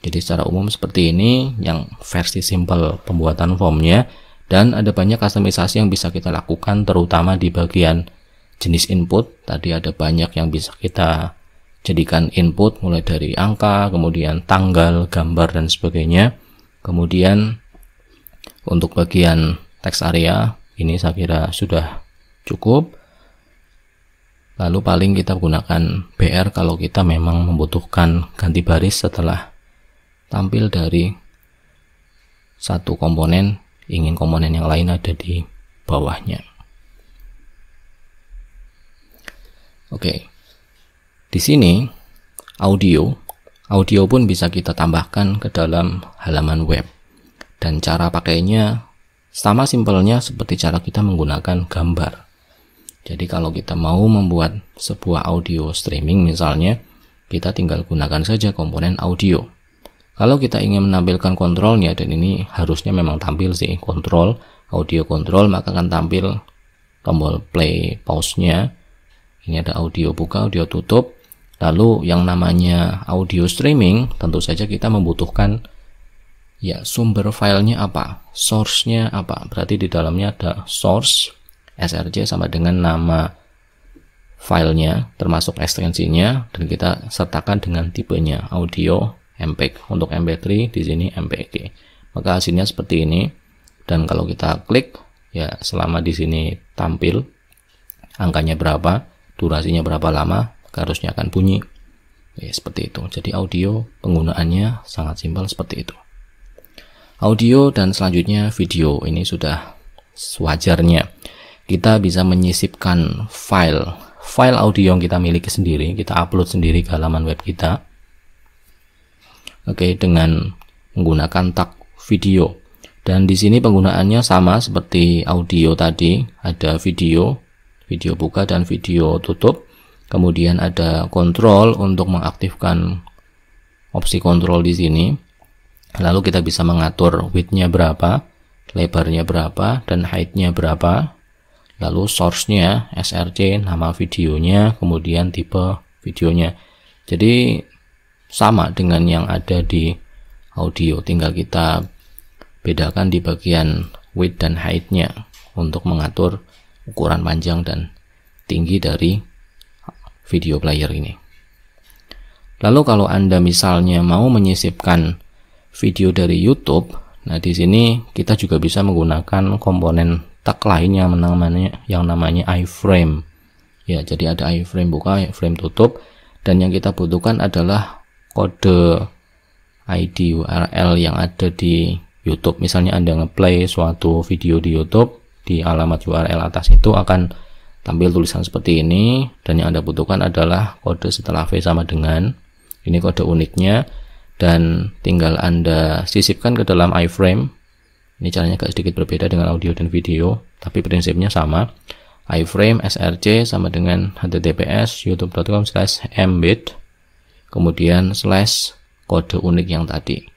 Jadi secara umum seperti ini yang versi simple pembuatan formnya, dan ada banyak customisasi yang bisa kita lakukan terutama di bagian jenis input. Tadi ada banyak yang bisa kita jadikan input, mulai dari angka, kemudian tanggal, gambar, dan sebagainya. Kemudian untuk bagian text area ini saya kira sudah cukup. Lalu paling kita gunakan BR kalau kita memang membutuhkan ganti baris setelah tampil dari satu komponen, ingin komponen yang lain ada di bawahnya. Oke. Di sini audio pun bisa kita tambahkan ke dalam halaman web. Dan cara pakainya Sama simpelnya seperti cara kita menggunakan gambar. Jadi kalau kita mau membuat sebuah audio streaming misalnya, kita tinggal gunakan saja komponen audio. Kalau kita ingin menampilkan kontrolnya, dan ini harusnya memang tampil sih, kontrol, audio kontrol, maka akan tampil tombol play pause-nya. Ini ada audio buka, audio tutup. Lalu yang namanya audio streaming, tentu saja kita membutuhkan ya sumber filenya apa, source-nya apa. Berarti di dalamnya ada source, src sama dengan nama filenya, termasuk ekstensinya, dan kita sertakan dengan tipenya audio MPEG. Untuk MP3 di sini MPEG. Maka hasilnya seperti ini. Dan kalau kita klik, ya selama di sini tampil angkanya berapa, durasinya berapa lama, harusnya akan bunyi. Ya, seperti itu. Jadi audio penggunaannya sangat simpel seperti itu. Audio dan selanjutnya video, ini sudah sewajarnya. Kita bisa menyisipkan file audio yang kita miliki sendiri, kita upload sendiri ke halaman web kita. Oke, dengan menggunakan tag video. Dan di sini penggunaannya sama seperti audio tadi, ada video buka dan video tutup. Kemudian ada kontrol untuk mengaktifkan opsi kontrol di sini. Lalu kita bisa mengatur width-nya berapa, lebarnya berapa, dan height-nya berapa. Lalu source-nya, src, nama videonya, kemudian tipe videonya. Jadi sama dengan yang ada di audio, tinggal kita bedakan di bagian width dan height-nya untuk mengatur ukuran panjang dan tinggi dari video player ini. Lalu kalau Anda misalnya mau menyisipkan video dari YouTube, nah di sini kita juga bisa menggunakan komponen tag lain yang namanya iframe. Ya, jadi ada iframe buka, iframe tutup, dan yang kita butuhkan adalah kode ID URL yang ada di YouTube. Misalnya Anda ngeplay suatu video di YouTube, di alamat URL atas itu akan tampil tulisan seperti ini, dan yang Anda butuhkan adalah kode setelah V sama dengan, ini kode uniknya, dan tinggal Anda sisipkan ke dalam iframe. Ini caranya agak sedikit berbeda dengan audio dan video, tapi prinsipnya sama. iframe src sama dengan https youtube.com/mbed, kemudian slash kode unik yang tadi.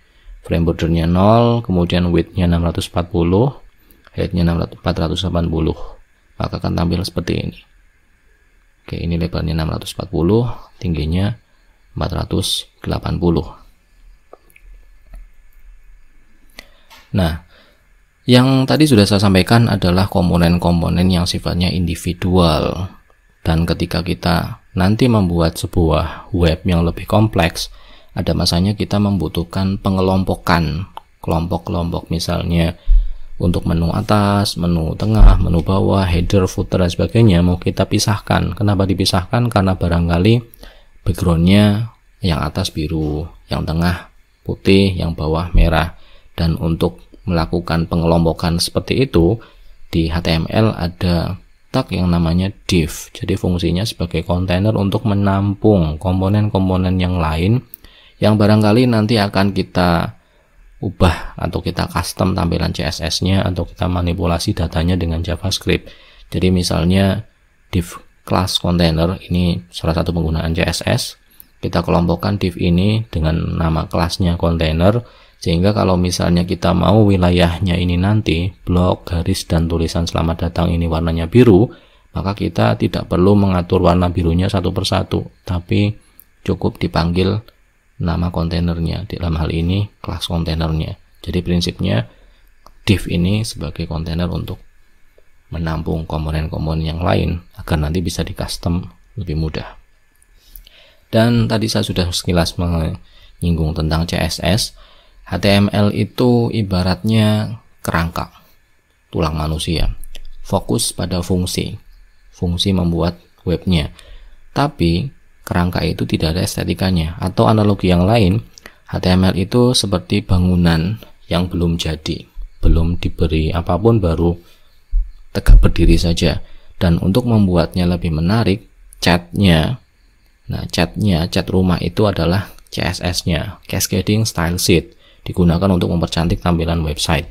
Frame bordernya 0, kemudian width-nya 640, height-nya 480, maka akan tampil seperti ini. Oke, ini lebarnya 640, tingginya 480. Nah, yang tadi sudah saya sampaikan adalah komponen-komponen yang sifatnya individual. Dan ketika kita nanti membuat sebuah web yang lebih kompleks, ada masanya kita membutuhkan pengelompokan kelompok-kelompok, misalnya untuk menu atas, menu tengah, menu bawah, header, footer, dan sebagainya mau kita pisahkan. Kenapa dipisahkan? Karena barangkali backgroundnya yang atas biru, yang tengah putih, yang bawah merah. Dan untuk melakukan pengelompokan seperti itu, di HTML ada tag yang namanya div. Jadi fungsinya sebagai kontainer untuk menampung komponen-komponen yang lain yang barangkali nanti akan kita ubah atau kita custom tampilan CSS-nya, atau kita manipulasi datanya dengan JavaScript. Jadi misalnya div class container, ini salah satu penggunaan CSS. Kita kelompokkan div ini dengan nama kelasnya container, sehingga kalau misalnya kita mau wilayahnya ini nanti blok, garis, dan tulisan selamat datang ini warnanya biru, maka kita tidak perlu mengatur warna birunya satu persatu, tapi cukup dipanggil nama kontainernya, dalam hal ini kelas kontainernya. Jadi prinsipnya div ini sebagai kontainer untuk menampung komponen-komponen yang lain agar nanti bisa di custom lebih mudah. Dan tadi saya sudah sekilas menyinggung tentang CSS. HTML itu ibaratnya kerangka tulang manusia, fokus pada fungsi membuat webnya, tapi kerangka itu tidak ada estetikanya. Atau analogi yang lain, HTML itu seperti bangunan yang belum jadi, belum diberi apapun, baru tegak berdiri saja. Dan untuk membuatnya lebih menarik, cat rumah itu adalah CSS-nya, Cascading Style Sheet, digunakan untuk mempercantik tampilan website.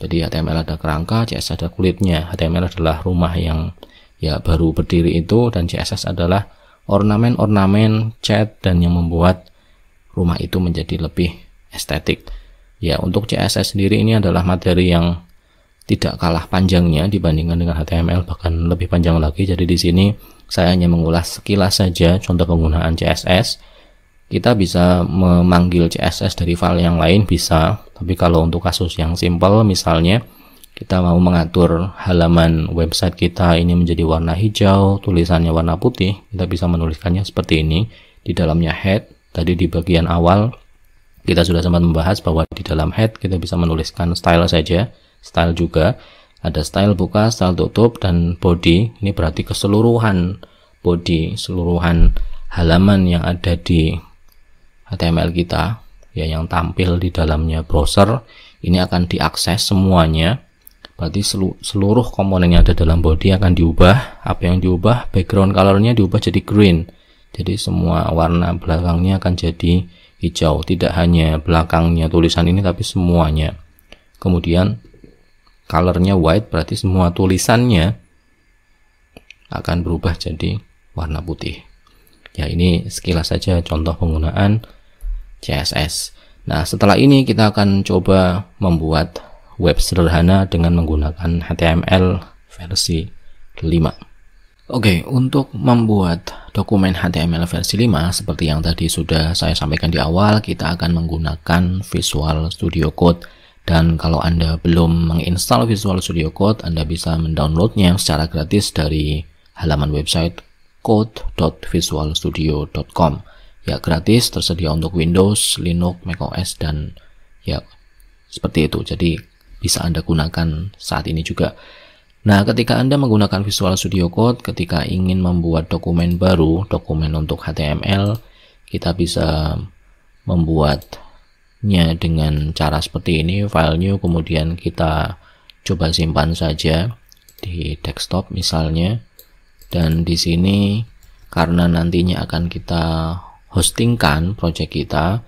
Jadi HTML ada kerangka, CSS ada kulitnya. HTML adalah rumah yang ya baru berdiri itu, dan CSS adalah ornamen-ornamen, cat, dan yang membuat rumah itu menjadi lebih estetik. Ya, untuk CSS sendiri ini adalah materi yang tidak kalah panjangnya dibandingkan dengan HTML, bahkan lebih panjang lagi. Jadi di sini saya hanya mengulas sekilas saja contoh penggunaan CSS. Kita bisa memanggil CSS dari file yang lain, bisa, tapi kalau untuk kasus yang simple, misalnya kita mau mengatur halaman website kita ini menjadi warna hijau, tulisannya warna putih, kita bisa menuliskannya seperti ini. Di dalamnya head, tadi di bagian awal kita sudah sempat membahas bahwa di dalam head kita bisa menuliskan style saja, style juga, ada style buka, style tutup, dan body. Ini berarti keseluruhan body, seluruhan halaman yang ada di HTML kita, ya, yang tampil di dalamnya browser, ini akan diakses semuanya. Berarti seluruh komponen yang ada dalam body akan diubah. Apa yang diubah? Background colornya diubah jadi green. Jadi semua warna belakangnya akan jadi hijau. Tidak hanya belakangnya tulisan ini, tapi semuanya. Kemudian colornya white, berarti semua tulisannya akan berubah jadi warna putih. Ya, ini sekilas saja contoh penggunaan CSS. Nah, setelah ini kita akan coba membuat web sederhana dengan menggunakan HTML versi 5. Oke, untuk membuat dokumen HTML versi 5, seperti yang tadi sudah saya sampaikan di awal, kita akan menggunakan Visual Studio Code. Dan kalau Anda belum menginstal Visual Studio Code, Anda bisa mendownloadnya secara gratis dari halaman website code.visualstudio.com. Ya, gratis, tersedia untuk Windows, Linux, macOS, dan ya seperti itu. Jadi bisa Anda gunakan saat ini juga. Nah, ketika Anda menggunakan Visual Studio Code, ketika ingin membuat dokumen baru, dokumen untuk HTML, kita bisa membuatnya dengan cara seperti ini, file new, kemudian kita coba simpan saja di desktop misalnya. Dan di sini karena nantinya akan kita hostingkan project kita,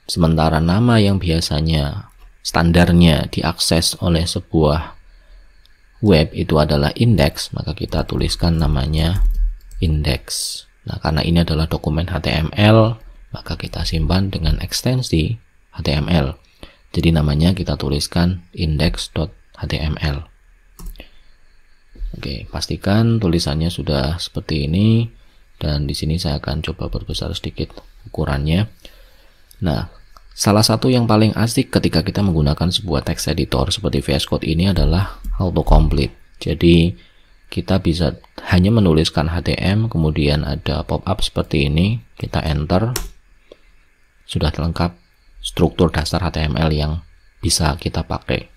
sementara nama yang biasanya standarnya diakses oleh sebuah web itu adalah index, maka kita tuliskan namanya index. Nah, karena ini adalah dokumen HTML, maka kita simpan dengan ekstensi HTML. Jadi namanya kita tuliskan index.html. Oke, pastikan tulisannya sudah seperti ini, dan di sini saya akan coba perbesar sedikit ukurannya. Nah, salah satu yang paling asik ketika kita menggunakan sebuah text editor seperti VS Code ini adalah autocomplete. Jadi kita bisa hanya menuliskan HTML, kemudian ada pop-up seperti ini, kita enter, sudah lengkap struktur dasar HTML yang bisa kita pakai.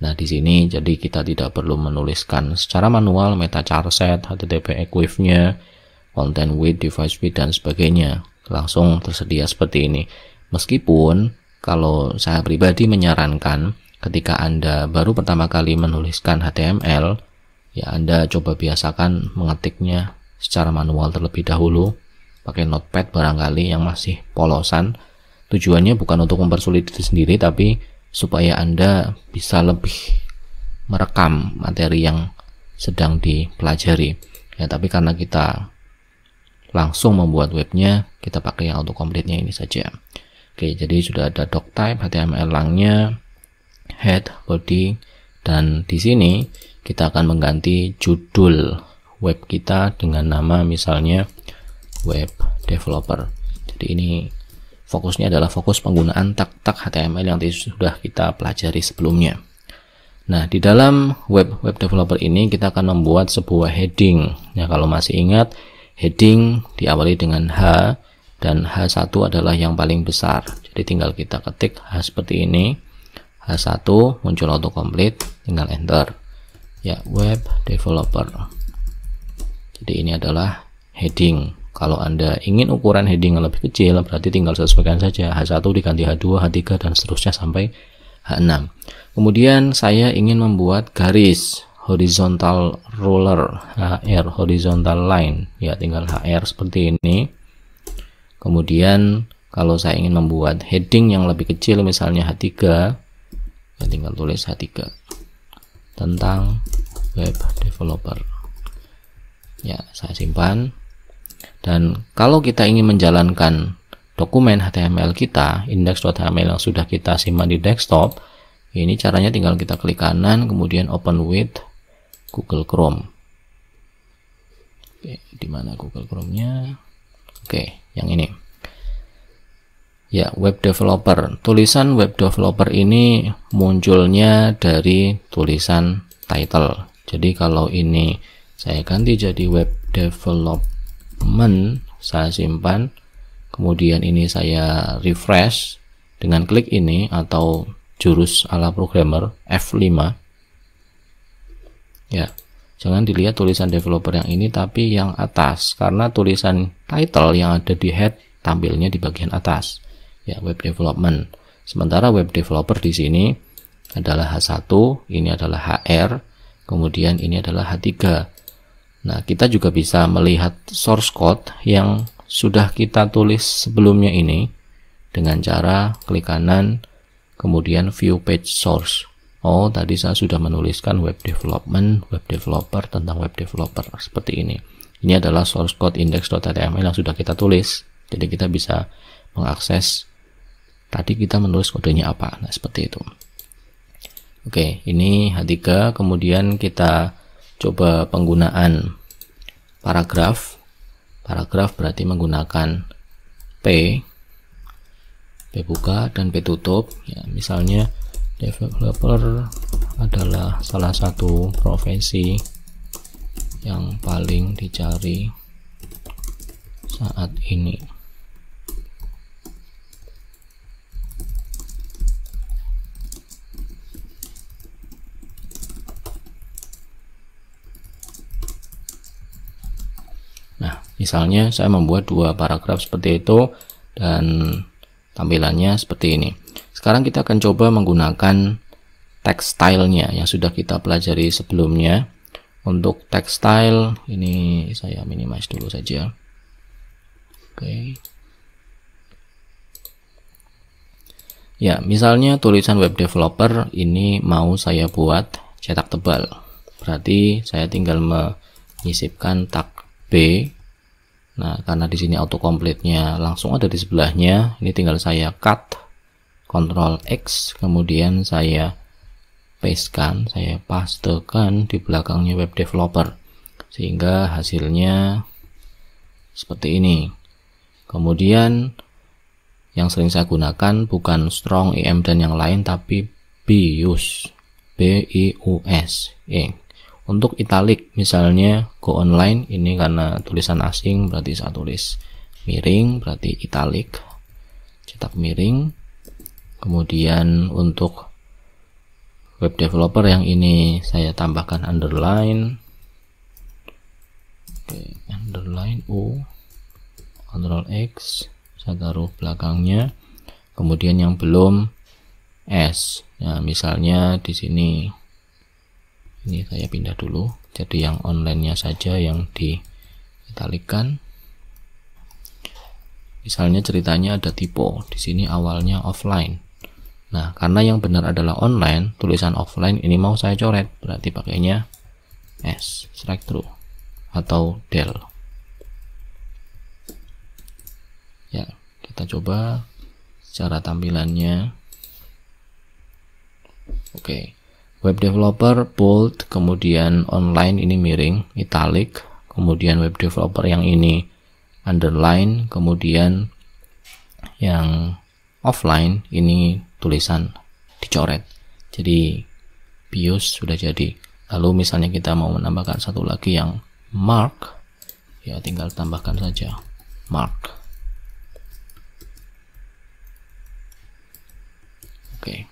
Nah, di sini jadi kita tidak perlu menuliskan secara manual meta charset, HTTP equif-nya, content width, device width, dan sebagainya. Langsung tersedia seperti ini. Meskipun kalau saya pribadi menyarankan ketika Anda baru pertama kali menuliskan HTML, ya Anda coba biasakan mengetiknya secara manual terlebih dahulu, pakai notepad barangkali yang masih polosan. Tujuannya bukan untuk mempersulit diri sendiri, tapi supaya Anda bisa lebih merekam materi yang sedang dipelajari. Ya, tapi karena kita langsung membuat webnya, kita pakai yang autocomplete-nya ini saja. Oke, jadi sudah ada doc type, HTML langnya, head, body, dan di sini kita akan mengganti judul web kita dengan nama misalnya web developer. Jadi ini fokusnya adalah fokus penggunaan tag-tag HTML yang sudah kita pelajari sebelumnya. Nah, di dalam web developer ini kita akan membuat sebuah heading. Ya, kalau masih ingat, heading diawali dengan H, dan H1 adalah yang paling besar. Jadi tinggal kita ketik H seperti ini, H1 muncul autocomplete, tinggal enter. Ya, web developer. Jadi ini adalah heading. Kalau Anda ingin ukuran heading yang lebih kecil, berarti tinggal sesuaikan saja H1 diganti H2, H3, dan seterusnya sampai H6. Kemudian saya ingin membuat garis horizontal ruler, HR, horizontal line. Ya, tinggal HR seperti ini. Kemudian kalau saya ingin membuat heading yang lebih kecil, misalnya H3, Saya tinggal tulis H3 tentang web developer. Ya, saya simpan. Dan kalau kita ingin menjalankan dokumen HTML kita, index.html yang sudah kita simpan di desktop, ini caranya tinggal kita klik kanan, kemudian open with Google Chrome. Oke, di mana Google Chrome-nya? Oke, yang ini. Ya, web developer. Tulisan web developer ini munculnya dari tulisan title. Jadi kalau ini saya ganti jadi web development, saya simpan, kemudian ini saya refresh dengan klik ini atau jurus ala programmer F5. Ya, jangan dilihat tulisan developer yang ini tapi yang atas, karena tulisan title yang ada di head tampilnya di bagian atas. Ya, web development. Sementara web developer di sini adalah H1, ini adalah HR, kemudian ini adalah H3. Nah, kita juga bisa melihat source code yang sudah kita tulis sebelumnya ini dengan cara klik kanan, kemudian view page source. Oh, tadi saya sudah menuliskan web development, web developer, tentang web developer seperti ini. Ini adalah source code index.html yang sudah kita tulis. Jadi kita bisa mengakses tadi kita menulis kodenya apa. Nah, seperti itu. Oke, ini H3. Kemudian kita coba penggunaan paragraf. Paragraf berarti menggunakan P buka dan P tutup. Ya, misalnya developer adalah salah satu profesi yang paling dicari saat ini. Nah, misalnya saya membuat dua paragraf seperti itu dan tampilannya seperti ini. Sekarang kita akan coba menggunakan text style-nya yang sudah kita pelajari sebelumnya. Untuk text style ini saya minimize dulu saja. Oke. Ya, misalnya tulisan web developer ini mau saya buat cetak tebal. Berarti saya tinggal menyisipkan tag B. Nah, karena di sini autocomplete-nya langsung ada di sebelahnya, ini tinggal saya cut, Ctrl X, kemudian saya pastekan, saya pastekan di belakangnya web developer, sehingga hasilnya seperti ini. Kemudian yang sering saya gunakan bukan strong im dan yang lain, tapi bius, bius. Untuk italic misalnya go online, ini karena tulisan asing berarti saya tulis miring, berarti italic, cetak miring. Kemudian untuk web developer yang ini saya tambahkan underline. Oke, underline U, Ctrl X, saya taruh belakangnya. Kemudian yang belum S. Nah, misalnya di sini ini saya pindah dulu, jadi yang online-nya saja yang diitalikan. Misalnya ceritanya ada typo, di sini awalnya offline. Nah, karena yang benar adalah online, tulisan offline ini mau saya coret, berarti pakainya S, strike through atau del. Ya, kita coba secara tampilannya. Oke. Web developer bold, kemudian online ini miring, italic, kemudian web developer yang ini underline, kemudian yang offline ini tulisan dicoret. Jadi bios sudah jadi. Lalu misalnya kita mau menambahkan satu lagi yang mark, ya tinggal tambahkan saja mark. Oke.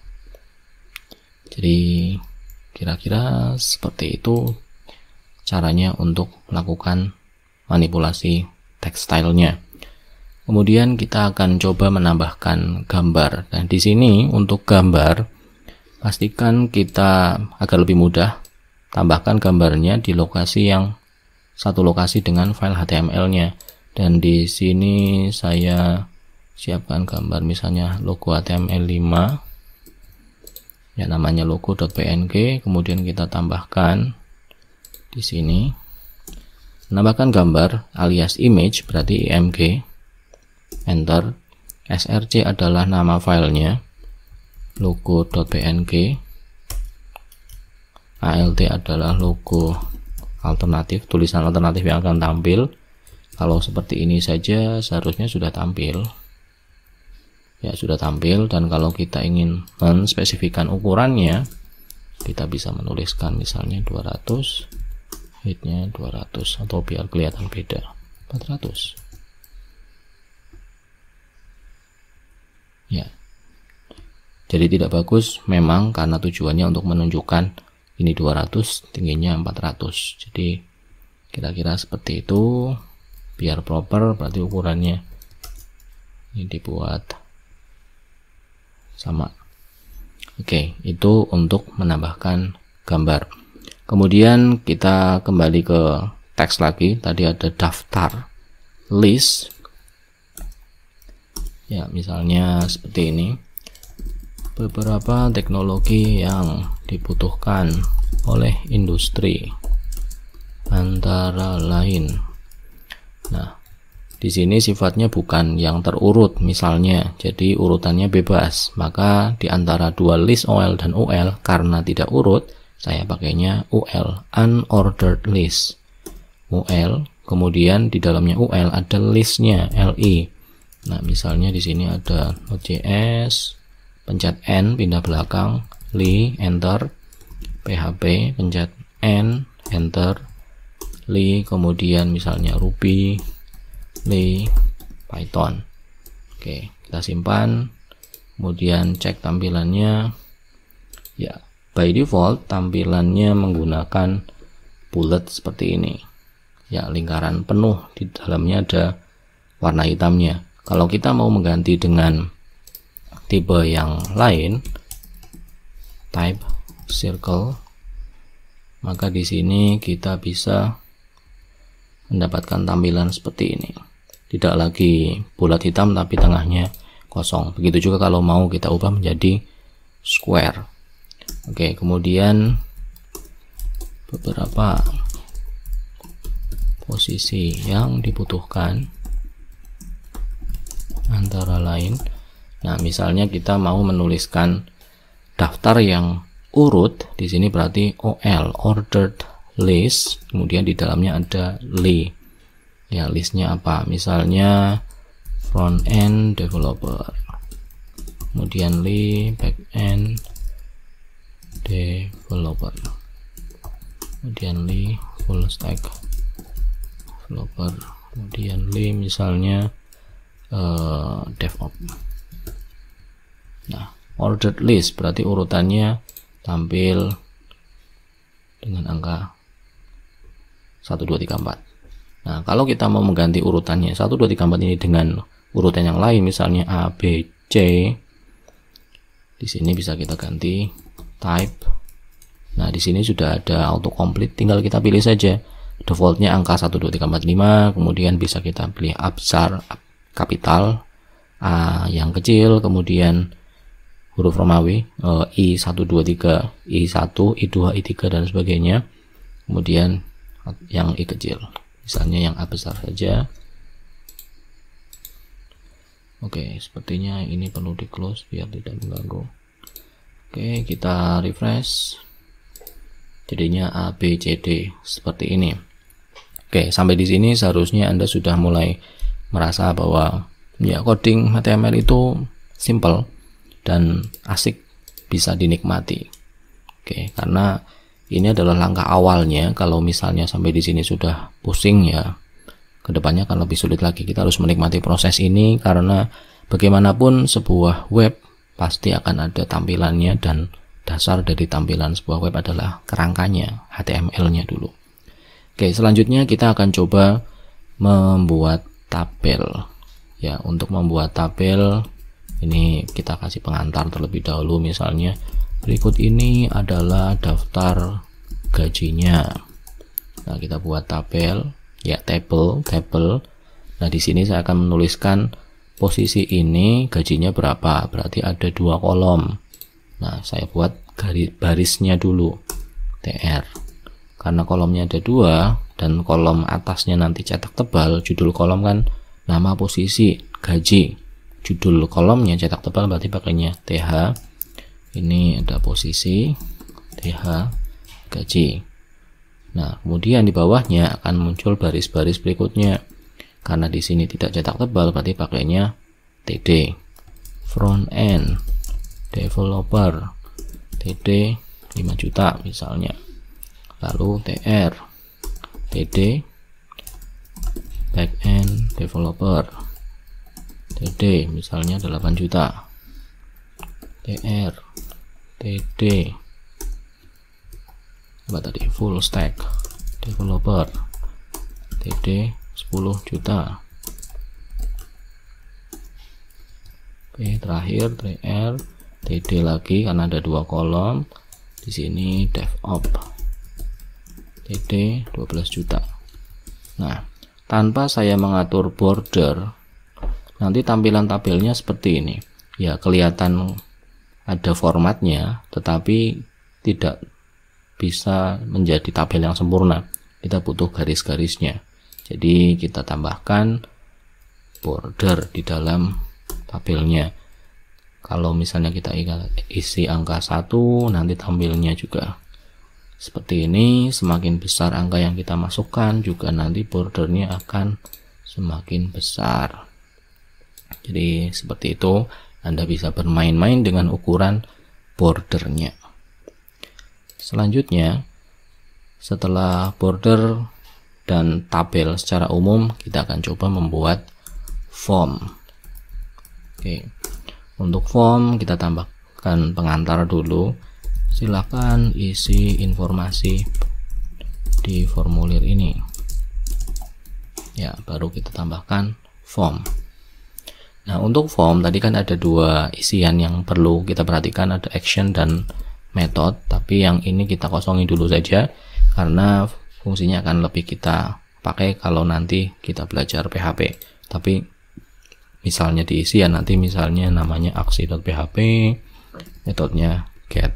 Jadi kira-kira seperti itu caranya untuk melakukan manipulasi text style-nya. Kemudian kita akan coba menambahkan gambar. Dan di sini untuk gambar pastikan kita agar lebih mudah tambahkan gambarnya di lokasi yang satu lokasi dengan file HTML-nya. Dan di sini saya siapkan gambar misalnya logo HTML5. Ya, namanya logo.png, kemudian kita tambahkan di sini. Menambahkan gambar alias image berarti img. Enter. src adalah nama filenya. Logo.png. alt adalah logo alternatif, tulisan alternatif yang akan tampil. Kalau seperti ini saja seharusnya sudah tampil. Ya, sudah tampil. Dan kalau kita ingin menspesifikkan ukurannya, kita bisa menuliskan misalnya 200, height-nya 200, atau biar kelihatan beda 400. Ya, jadi tidak bagus memang karena tujuannya untuk menunjukkan ini 200, tingginya 400. Jadi kira-kira seperti itu, biar proper. Berarti ukurannya ini dibuat sama. Oke, itu untuk menambahkan gambar. Kemudian kita kembali ke teks lagi. Tadi ada daftar, list. Ya, misalnya seperti ini. Beberapa teknologi yang dibutuhkan oleh industri antara lain. Nah, di sini sifatnya bukan yang terurut misalnya, jadi urutannya bebas. Maka di antara dua list OL dan UL, karena tidak urut, saya pakainya UL, unordered list. UL, kemudian di dalamnya UL ada listnya, LI. Nah, misalnya di sini ada Node.js, pencet N, pindah belakang, li, enter, PHP, pencet N, enter, li, kemudian misalnya Ruby, li, Python. Oke, kita simpan, kemudian cek tampilannya. Ya, by default tampilannya menggunakan bullet seperti ini. Ya, lingkaran penuh, di dalamnya ada warna hitamnya. Kalau kita mau mengganti dengan tipe yang lain, type circle, maka di sini kita bisa mendapatkan tampilan seperti ini. Tidak lagi bulat hitam tapi tengahnya kosong. Begitu juga kalau mau kita ubah menjadi square. Oke, kemudian beberapa posisi yang dibutuhkan antara lain. Nah, misalnya kita mau menuliskan daftar yang urut, di sini berarti OL, ordered list, kemudian di dalamnya ada li. Ya, listnya apa? Misalnya front end developer, kemudian li back end developer, kemudian li full stack developer, kemudian li misalnya DevOps. Nah, ordered list berarti urutannya tampil dengan angka 1, 2, 3, 4. Nah, kalau kita mau mengganti urutannya 1, 2, 3, 4 ini dengan urutan yang lain, misalnya A, B, C, di sini bisa kita ganti type. Nah, di sini sudah ada autocomplete, tinggal kita pilih saja. Defaultnya angka 1, 2, 3, 4, 5, kemudian bisa kita pilih A besar, kapital, A yang kecil, kemudian huruf Romawi, I 1, 2, 3, I1, I2, I3 dan sebagainya. Kemudian yang I kecil, misalnya yang A besar saja. Oke, sepertinya ini perlu di close biar tidak mengganggu. Oke, kita refresh. Jadinya A, B, C, D seperti ini. Oke, sampai di sini seharusnya Anda sudah mulai merasa bahwa ya coding HTML itu simple dan asik, bisa dinikmati. Oke, karena ini adalah langkah awalnya. Kalau misalnya sampai di sini sudah pusing, ya kedepannya akan lebih sulit lagi. Kita harus menikmati proses ini karena bagaimanapun sebuah web pasti akan ada tampilannya, dan dasar dari tampilan sebuah web adalah kerangkanya, HTML-nya dulu. Oke, selanjutnya kita akan coba membuat tabel. Ya, untuk membuat tabel ini kita kasih pengantar terlebih dahulu. Misalnya berikut ini adalah daftar gajinya. Nah, kita buat tabel, ya table. Nah, di sini saya akan menuliskan posisi ini gajinya berapa. Berarti ada 2 kolom. Nah, saya buat barisnya dulu, TR. Karena kolomnya ada 2 dan kolom atasnya nanti cetak tebal, judul kolom kan nama, posisi, gaji. Judul kolomnya cetak tebal berarti pakainya TH. Ini ada posisi, TH, gaji. Nah, kemudian di bawahnya akan muncul baris-baris berikutnya. Karena di sini tidak cetak tebal berarti pakainya TD. Front end developer, TD 5 juta misalnya. Lalu TR, TD back end developer, TD misalnya 8 juta. TR, TD apa tadi, full stack developer, TD 10 juta. Oke, terakhir TR, TD lagi karena ada 2 kolom. Di sini DevOps, TD 12 juta. Nah, tanpa saya mengatur border, nanti tampilan tabelnya seperti ini. Ya, kelihatan ada formatnya, tetapi tidak bisa menjadi tabel yang sempurna. Kita butuh garis-garisnya. Jadi kita tambahkan border di dalam tabelnya. Kalau misalnya kita isi angka 1, nanti tampilnya juga seperti ini. Semakin besar angka yang kita masukkan, juga nanti bordernya akan semakin besar. Jadi seperti itu, Anda bisa bermain-main dengan ukuran bordernya. Selanjutnya, setelah border dan tabel secara umum, kita akan coba membuat form. Oke, untuk form kita tambahkan pengantar dulu. Silakan isi informasi di formulir ini. Ya, baru kita tambahkan form. Nah, untuk form tadi kan ada 2 isian yang perlu kita perhatikan, ada action dan method. Tapi yang ini kita kosongin dulu saja karena fungsinya akan lebih kita pakai kalau nanti kita belajar PHP. Tapi misalnya diisi ya nanti misalnya namanya aksi.php, metodenya get.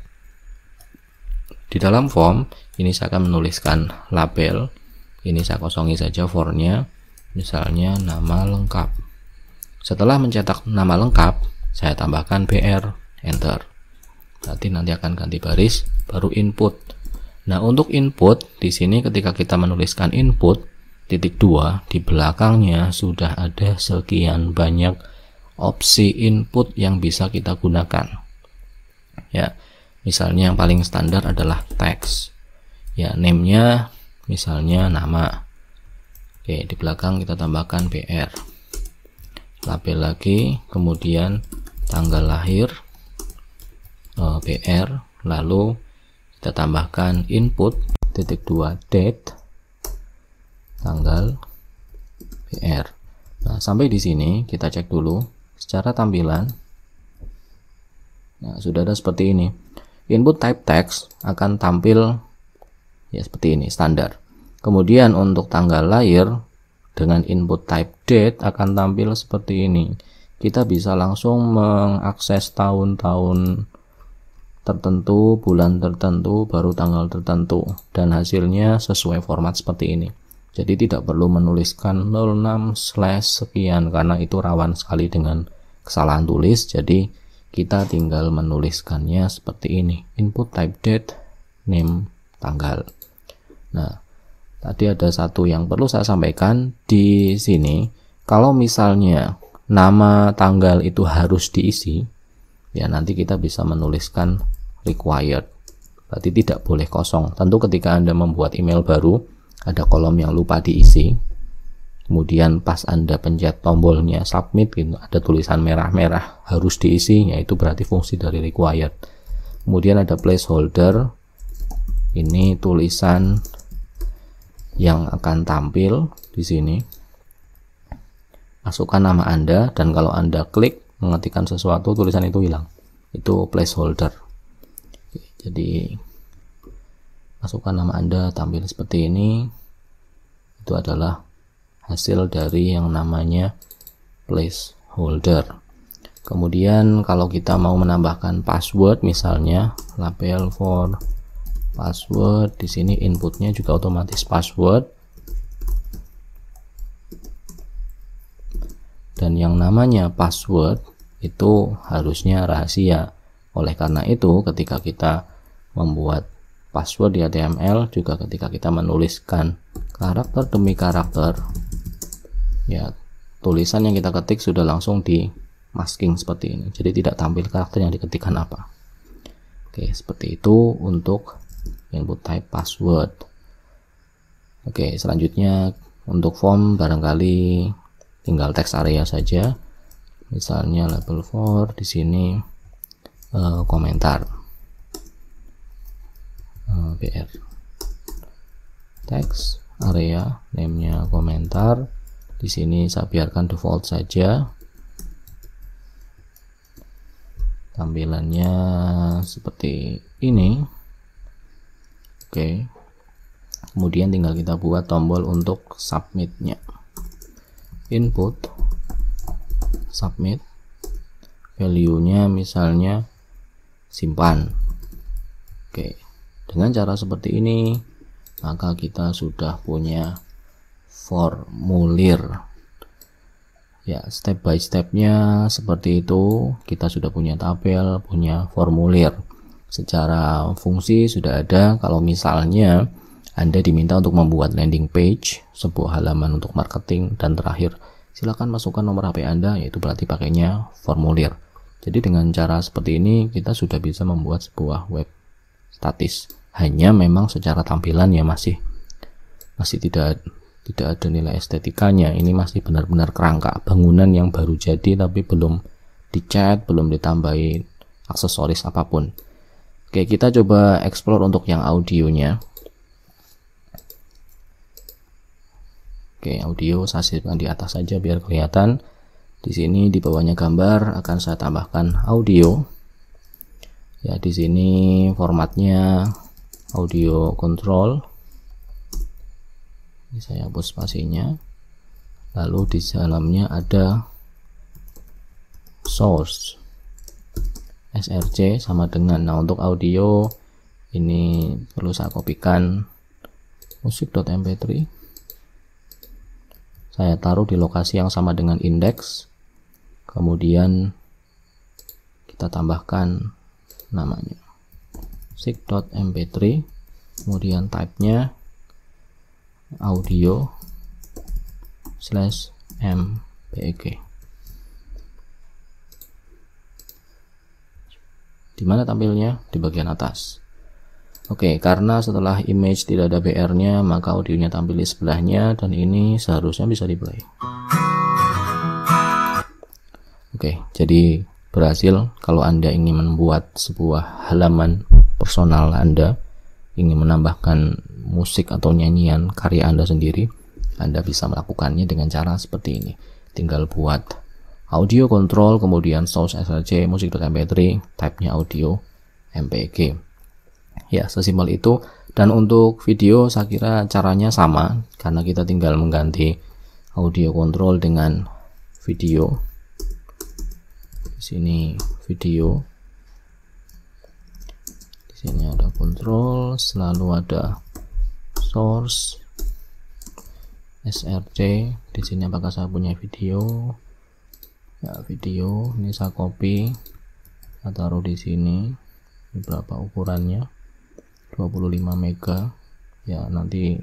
Di dalam form ini saya akan menuliskan label. Ini saya kosongi saja formnya, misalnya nama lengkap. Setelah mencetak nama lengkap, saya tambahkan BR, enter. Berarti nanti akan ganti baris, baru input. Nah, untuk input di sini ketika kita menuliskan input titik 2, di belakangnya sudah ada sekian banyak opsi input yang bisa kita gunakan. Ya, misalnya yang paling standar adalah text. Ya, name-nya misalnya nama. Oke, di belakang kita tambahkan BR. Label lagi, kemudian tanggal lahir, BR, lalu kita tambahkan input titik 2 date, tanggal, BR. Nah, sampai di sini kita cek dulu secara tampilan. Nah, sudah ada seperti ini. Input type text akan tampil ya seperti ini, standar. Kemudian untuk tanggal lahir dengan input type date akan tampil seperti ini. Kita bisa langsung mengakses tahun-tahun tertentu, bulan tertentu, baru tanggal tertentu, dan hasilnya sesuai format seperti ini. Jadi tidak perlu menuliskan 06/sekian karena itu rawan sekali dengan kesalahan tulis. Jadi kita tinggal menuliskannya seperti ini, input type date, name, tanggal. Nah, tadi ada satu yang perlu saya sampaikan di sini. Kalau misalnya nama tanggal itu harus diisi, ya nanti kita bisa menuliskan required. Berarti tidak boleh kosong. Tentu ketika Anda membuat email baru, ada kolom yang lupa diisi. Kemudian pas Anda pencet tombolnya submit, gitu, ada tulisan merah-merah harus diisi, yaitu berarti fungsi dari required. Kemudian ada placeholder. Ini tulisan yang akan tampil di sini. Masukkan nama Anda, dan kalau Anda klik mengetikkan sesuatu, tulisan itu hilang. Itu placeholder. Jadi masukkan nama Anda, tampil seperti ini. Itu adalah hasil dari yang namanya placeholder. Kemudian kalau kita mau menambahkan password, misalnya label for password, di sini inputnya juga otomatis password. Dan yang namanya password itu harusnya rahasia. Oleh karena itu, ketika kita membuat password di HTML, juga ketika kita menuliskan karakter demi karakter, ya tulisan yang kita ketik sudah langsung di masking seperti ini, jadi tidak tampil karakter yang diketikkan apa. Oke, seperti itu untuk input type password. Oke, selanjutnya untuk form barangkali tinggal text area saja, misalnya label for, di sini komentar BR, text area name-nya komentar. Di sini saya biarkan default saja. Tampilannya seperti ini. Oke. Kemudian tinggal kita buat tombol untuk submit-nya. Input, submit, value-nya misalnya simpan. Oke. Dengan cara seperti ini, maka kita sudah punya formulir. Ya, step by stepnya seperti itu. Kita sudah punya tabel, punya formulir. Secara fungsi sudah ada. Kalau misalnya Anda diminta untuk membuat landing page, sebuah halaman untuk marketing, dan terakhir silakan masukkan nomor HP Anda, yaitu berarti pakainya formulir. Jadi dengan cara seperti ini kita sudah bisa membuat sebuah web statis. Hanya memang secara tampilan ya masih tidak ada nilai estetikanya. Ini masih benar-benar kerangka bangunan yang baru jadi, tapi belum dicat, belum ditambahi aksesoris apapun. Oke, kita coba explore untuk yang audionya. Oke, audio saya simpan di atas saja biar kelihatan. Di sini di bawahnya gambar akan saya tambahkan audio. Ya, di sini formatnya audio control. Ini saya hapus spasinya. Lalu di dalamnya ada source src sama dengan. Nah, untuk audio ini perlu saya kopikan musik.mp3. Saya taruh di lokasi yang sama dengan index. Kemudian kita tambahkan namanya musik.mp3. Kemudian type-nya audio /mpeg. Dimana tampilnya? Di bagian atas. Oke, karena setelah image tidak ada BR-nya, maka audionya tampil di sebelahnya, dan ini seharusnya bisa di play. Oke, jadi berhasil. Kalau Anda ingin membuat sebuah halaman personal Anda, ingin menambahkan musik atau nyanyian karya Anda sendiri, Anda bisa melakukannya dengan cara seperti ini. Tinggal buat audio control, kemudian source src musik.mp3, type-nya audio mpeg. Ya, sesimpel itu. Dan untuk video saya kira caranya sama, karena kita tinggal mengganti audio control dengan video. Di sini video. Di sini ada control, selalu ada source src. Di sini apakah saya punya video? Ya, video. Ini saya copy, saya taruh di sini. Ini berapa ukurannya? 25 mega. Ya, nanti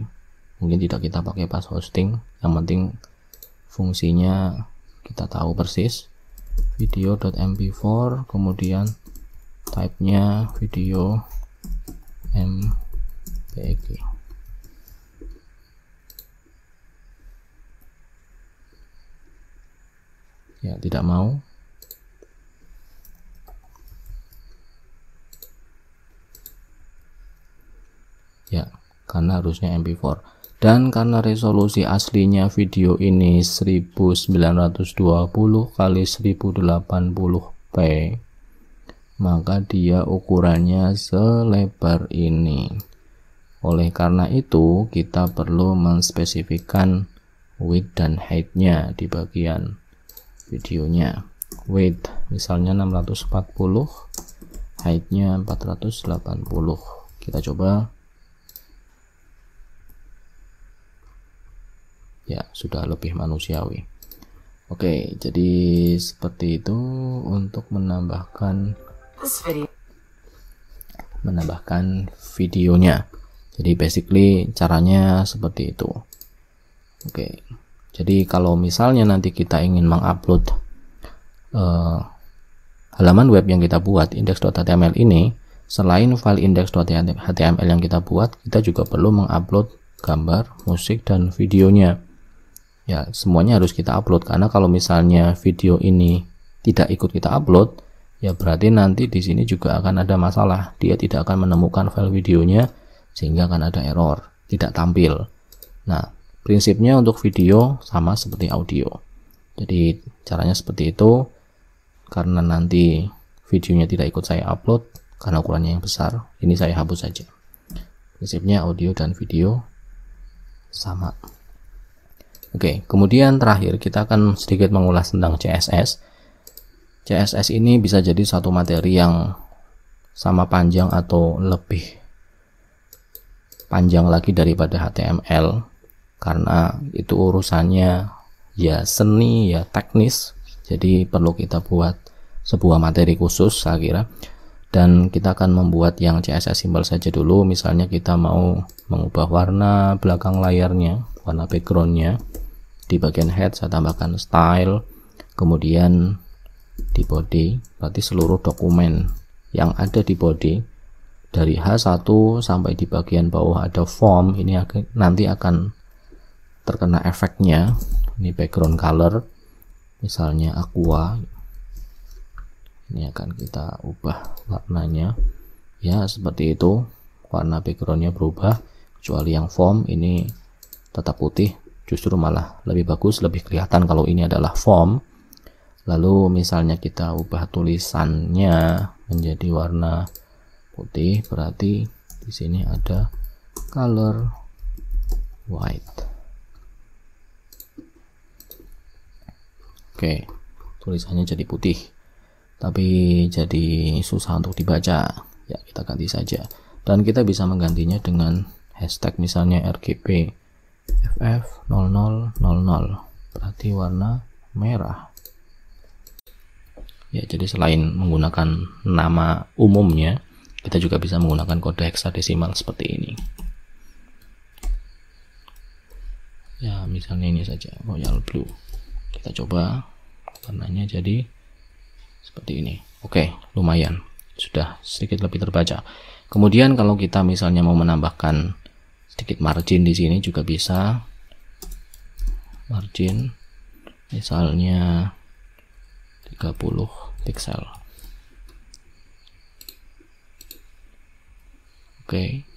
mungkin tidak kita pakai pas hosting. Yang penting fungsinya kita tahu persis. Video.mp4, kemudian type-nya video mpeg. Ya, tidak mau. Ya, karena harusnya MP4. Dan karena resolusi aslinya video ini 1920 kali 1080p, maka dia ukurannya selebar ini. Oleh karena itu, kita perlu menspesifikkan width dan height-nya di bagian videonya. Weight misalnya 640, height-nya 480. Kita coba. Ya, sudah lebih manusiawi. Oke, jadi seperti itu untuk menambahkan videonya. Jadi basically caranya seperti itu. Oke, jadi kalau misalnya nanti kita ingin mengupload halaman web yang kita buat, index.html ini, selain file index.html yang kita buat, kita juga perlu mengupload gambar, musik, dan videonya. Ya, semuanya harus kita upload, karena kalau misalnya video ini tidak ikut kita upload, ya berarti nanti di sini juga akan ada masalah. Dia tidak akan menemukan file videonya, sehingga akan ada error, tidak tampil. Nah, prinsipnya untuk video sama seperti audio. Jadi caranya seperti itu. Karena nanti videonya tidak ikut saya upload karena ukurannya yang besar, ini saya hapus saja. Prinsipnya audio dan video sama. Oke, kemudian terakhir kita akan sedikit mengulas tentang CSS. CSS ini bisa jadi satu materi yang sama panjang atau lebih panjang lagi daripada HTML, karena itu urusannya ya seni, ya teknis. Jadi perlu kita buat sebuah materi khusus saya kira. Dan kita akan membuat yang CSS simple saja dulu. Misalnya kita mau mengubah warna belakang layarnya, warna backgroundnya. Di bagian head saya tambahkan style. Kemudian di body, berarti seluruh dokumen yang ada di body, dari H1 sampai di bagian bawah ada form, ini nanti akan terkena efeknya. Ini background color, misalnya aqua, ini akan kita ubah warnanya ya seperti itu, warna backgroundnya berubah, kecuali yang form ini tetap putih, justru malah lebih bagus, lebih kelihatan kalau ini adalah form. Lalu misalnya kita ubah tulisannya menjadi warna putih, berarti di sini ada color white. Oke, tulisannya jadi putih, tapi jadi susah untuk dibaca. Ya, kita ganti saja. Dan kita bisa menggantinya dengan hashtag misalnya RGB FF0000, berarti warna merah. Ya, jadi selain menggunakan nama umumnya, kita juga bisa menggunakan kode heksadesimal seperti ini. Ya, misalnya ini saja, royal blue. Kita coba warnanya jadi seperti ini. Oke, lumayan, sudah sedikit lebih terbaca. Kemudian kalau kita misalnya mau menambahkan sedikit margin di sini juga bisa. Margin misalnya 30 pixel. Oke,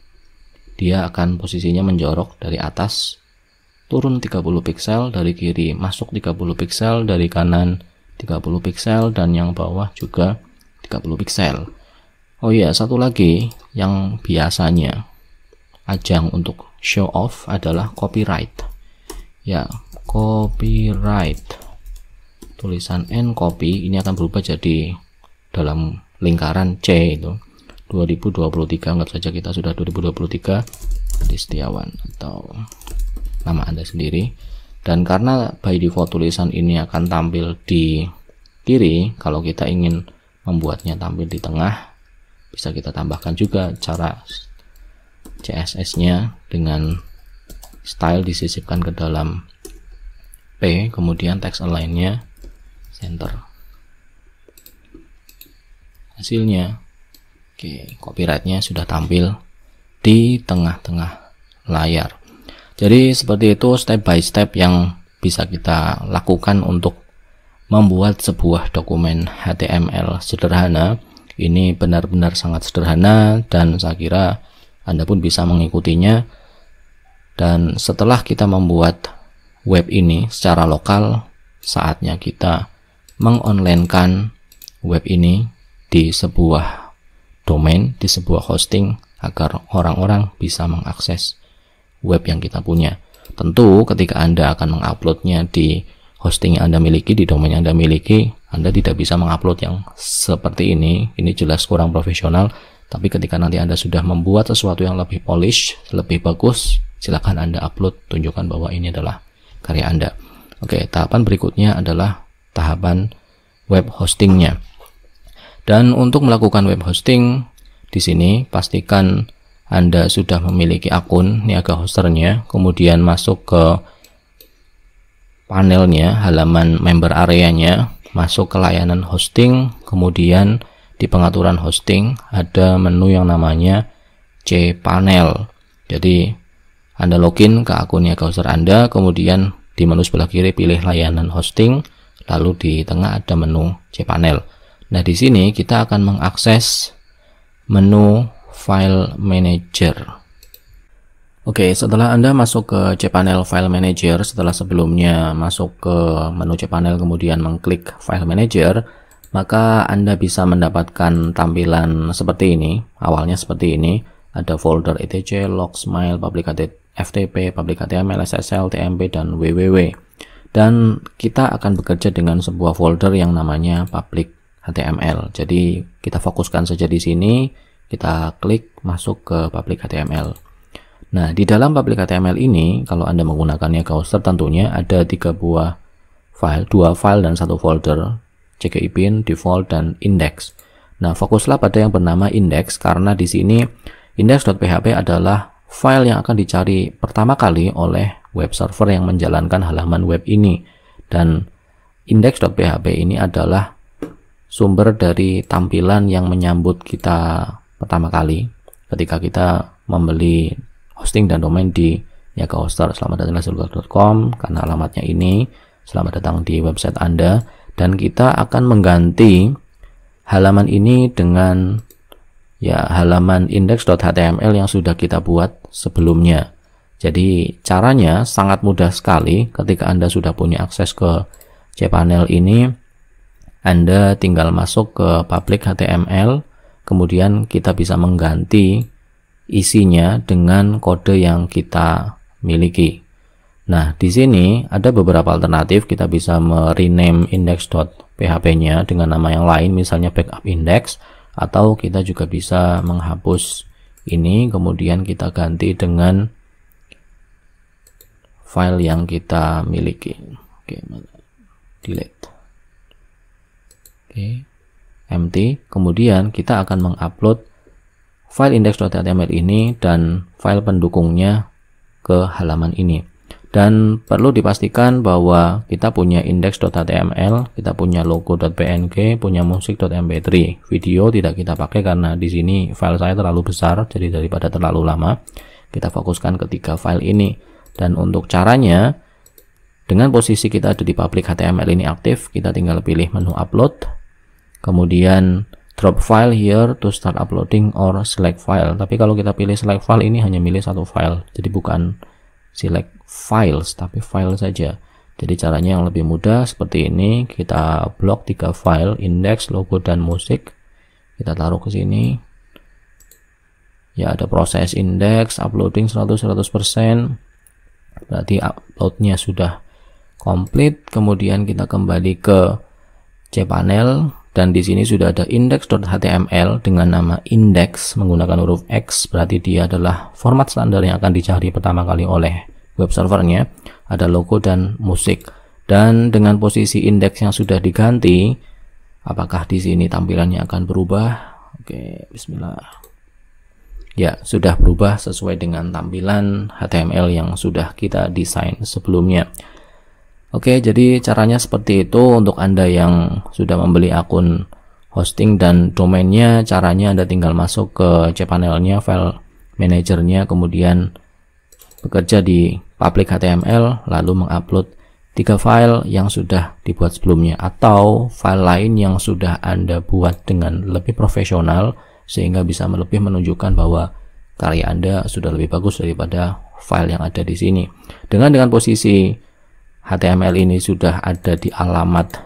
dia akan posisinya menjorok dari atas turun 30 pixel, dari kiri masuk 30 pixel, dari kanan 30 pixel, dan yang bawah juga 30 pixel. Oh iya, satu lagi yang biasanya ajang untuk show off adalah copyright. Ya, copyright. Tulisan N copy ini akan berubah jadi dalam lingkaran C itu 2023, anggap saja kita sudah 2023, Adi Setiawan atau nama Anda sendiri. Dan karena by default tulisan ini akan tampil di kiri, kalau kita ingin membuatnya tampil di tengah, bisa kita tambahkan juga cara CSS-nya dengan style disisipkan ke dalam P, kemudian text align-nya center. Hasilnya, oke, copyright-nya sudah tampil di tengah-tengah layar. Jadi seperti itu step by step yang bisa kita lakukan untuk membuat sebuah dokumen HTML sederhana. Ini benar-benar sangat sederhana dan saya kira Anda pun bisa mengikutinya. Dan setelah kita membuat web ini secara lokal, saatnya kita mengonlinekan web ini di sebuah domain, di sebuah hosting, agar orang-orang bisa mengakses web yang kita punya. Tentu ketika Anda akan menguploadnya di hosting yang Anda miliki, di domain yang Anda miliki, Anda tidak bisa mengupload yang seperti ini jelas kurang profesional. Tapi ketika nanti Anda sudah membuat sesuatu yang lebih polish, lebih bagus, silakan Anda upload, tunjukkan bahwa ini adalah karya Anda. Oke, tahapan berikutnya adalah tahapan web hostingnya. Dan untuk melakukan web hosting, di sini pastikan Anda sudah memiliki akun Niaga Hosternya, kemudian masuk ke panelnya, halaman member areanya, masuk ke layanan hosting, kemudian di pengaturan hosting ada menu yang namanya cPanel. Jadi Anda login ke akun Niaga Hoster Anda, kemudian di menu sebelah kiri pilih layanan hosting, lalu di tengah ada menu cPanel. Nah, di sini kita akan mengakses menu File Manager. Oke, setelah Anda masuk ke cPanel File Manager, setelah sebelumnya masuk ke menu cPanel kemudian mengklik File Manager, maka Anda bisa mendapatkan tampilan seperti ini. Awalnya seperti ini, ada folder etc, logsmile, public FTP, public HTML, SSL, TMP, dan www. Dan kita akan bekerja dengan sebuah folder yang namanya public HTML. Jadi kita fokuskan saja di sini, kita klik masuk ke public HTML. Nah, di dalam public HTML ini, kalau Anda menggunakan Niaga Hoster tentunya ada 3 buah file, 2 file dan 1 folder, CGI-bin, default, dan index. Nah, fokuslah pada yang bernama index karena di sini index.php adalah file yang akan dicari pertama kali oleh web server yang menjalankan halaman web ini. Dan index.php ini adalah sumber dari tampilan yang menyambut kita pertama kali ketika kita membeli hosting dan domain di Niaga Hoster. Selamat datang di Azulgar.com karena alamatnya ini. Selamat datang di website Anda. Dan kita akan mengganti halaman ini dengan halaman index.html yang sudah kita buat sebelumnya. Jadi caranya sangat mudah sekali. Ketika Anda sudah punya akses ke cPanel ini, Anda tinggal masuk ke public HTML, kemudian kita bisa mengganti isinya dengan kode yang kita miliki. Nah, di sini ada beberapa alternatif. Kita bisa merename index.php-nya dengan nama yang lain, misalnya backup index, atau kita juga bisa menghapus ini, kemudian kita ganti dengan file yang kita miliki. Oke, delete. Oke, empty. Kemudian kita akan mengupload file index.html ini dan file pendukungnya ke halaman ini. Dan perlu dipastikan bahwa kita punya index.html, kita punya logo.png, punya musik.mp3. Video tidak kita pakai karena di sini file saya terlalu besar, jadi daripada terlalu lama, kita fokuskan ke 3 file ini. Dan untuk caranya, dengan posisi kita ada di public HTML ini aktif, kita tinggal pilih menu upload, kemudian drop file here to start uploading or select file. Tapi kalau kita pilih select file, ini hanya milih 1 file, jadi bukan select files tapi file saja. Jadi caranya yang lebih mudah seperti ini. Kita blok 3 file, index, logo, dan musik. Kita taruh ke sini. Ya, ada proses index uploading 100%. Berarti uploadnya sudah komplit. Kemudian kita kembali ke cPanel dan di sini sudah ada index.html dengan nama index menggunakan huruf X, berarti dia adalah format standar yang akan dicari pertama kali oleh web servernya. Ada logo dan musik. Dan dengan posisi indeks yang sudah diganti, apakah di sini tampilannya akan berubah? Oke, bismillah. Ya, sudah berubah sesuai dengan tampilan HTML yang sudah kita desain sebelumnya. Oke, jadi caranya seperti itu. Untuk Anda yang sudah membeli akun hosting dan domainnya, caranya Anda tinggal masuk ke cPanel-nya, file manajernya, kemudian bekerja di public HTML, lalu mengupload 3 file yang sudah dibuat sebelumnya atau file lain yang sudah Anda buat dengan lebih profesional sehingga bisa lebih menunjukkan bahwa karya Anda sudah lebih bagus daripada file yang ada di sini. Dengan posisi HTML ini sudah ada di alamat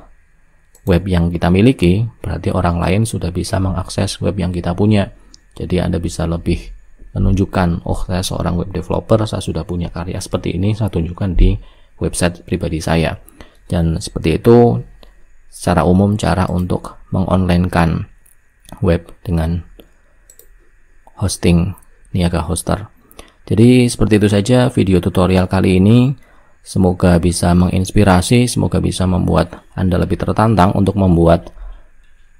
web yang kita miliki, berarti orang lain sudah bisa mengakses web yang kita punya. Jadi Anda bisa lebih menunjukkan, oh saya seorang web developer, saya sudah punya karya seperti ini, saya tunjukkan di website pribadi saya. Dan seperti itu secara umum cara untuk mengonlinekan web dengan hosting Niaga Hoster. Jadi seperti itu saja video tutorial kali ini. Semoga bisa menginspirasi, semoga bisa membuat Anda lebih tertantang untuk membuat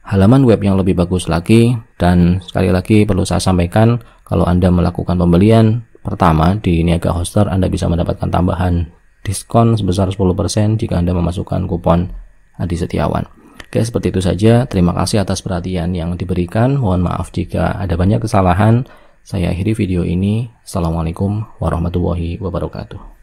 halaman web yang lebih bagus lagi. Dan sekali lagi perlu saya sampaikan, kalau Anda melakukan pembelian pertama di Niaga Hoster, Anda bisa mendapatkan tambahan diskon sebesar 10% jika Anda memasukkan kupon Adi Setiawan. Oke, seperti itu saja. Terima kasih atas perhatian yang diberikan. Mohon maaf jika ada banyak kesalahan. Saya akhiri video ini. Assalamualaikum warahmatullahi wabarakatuh.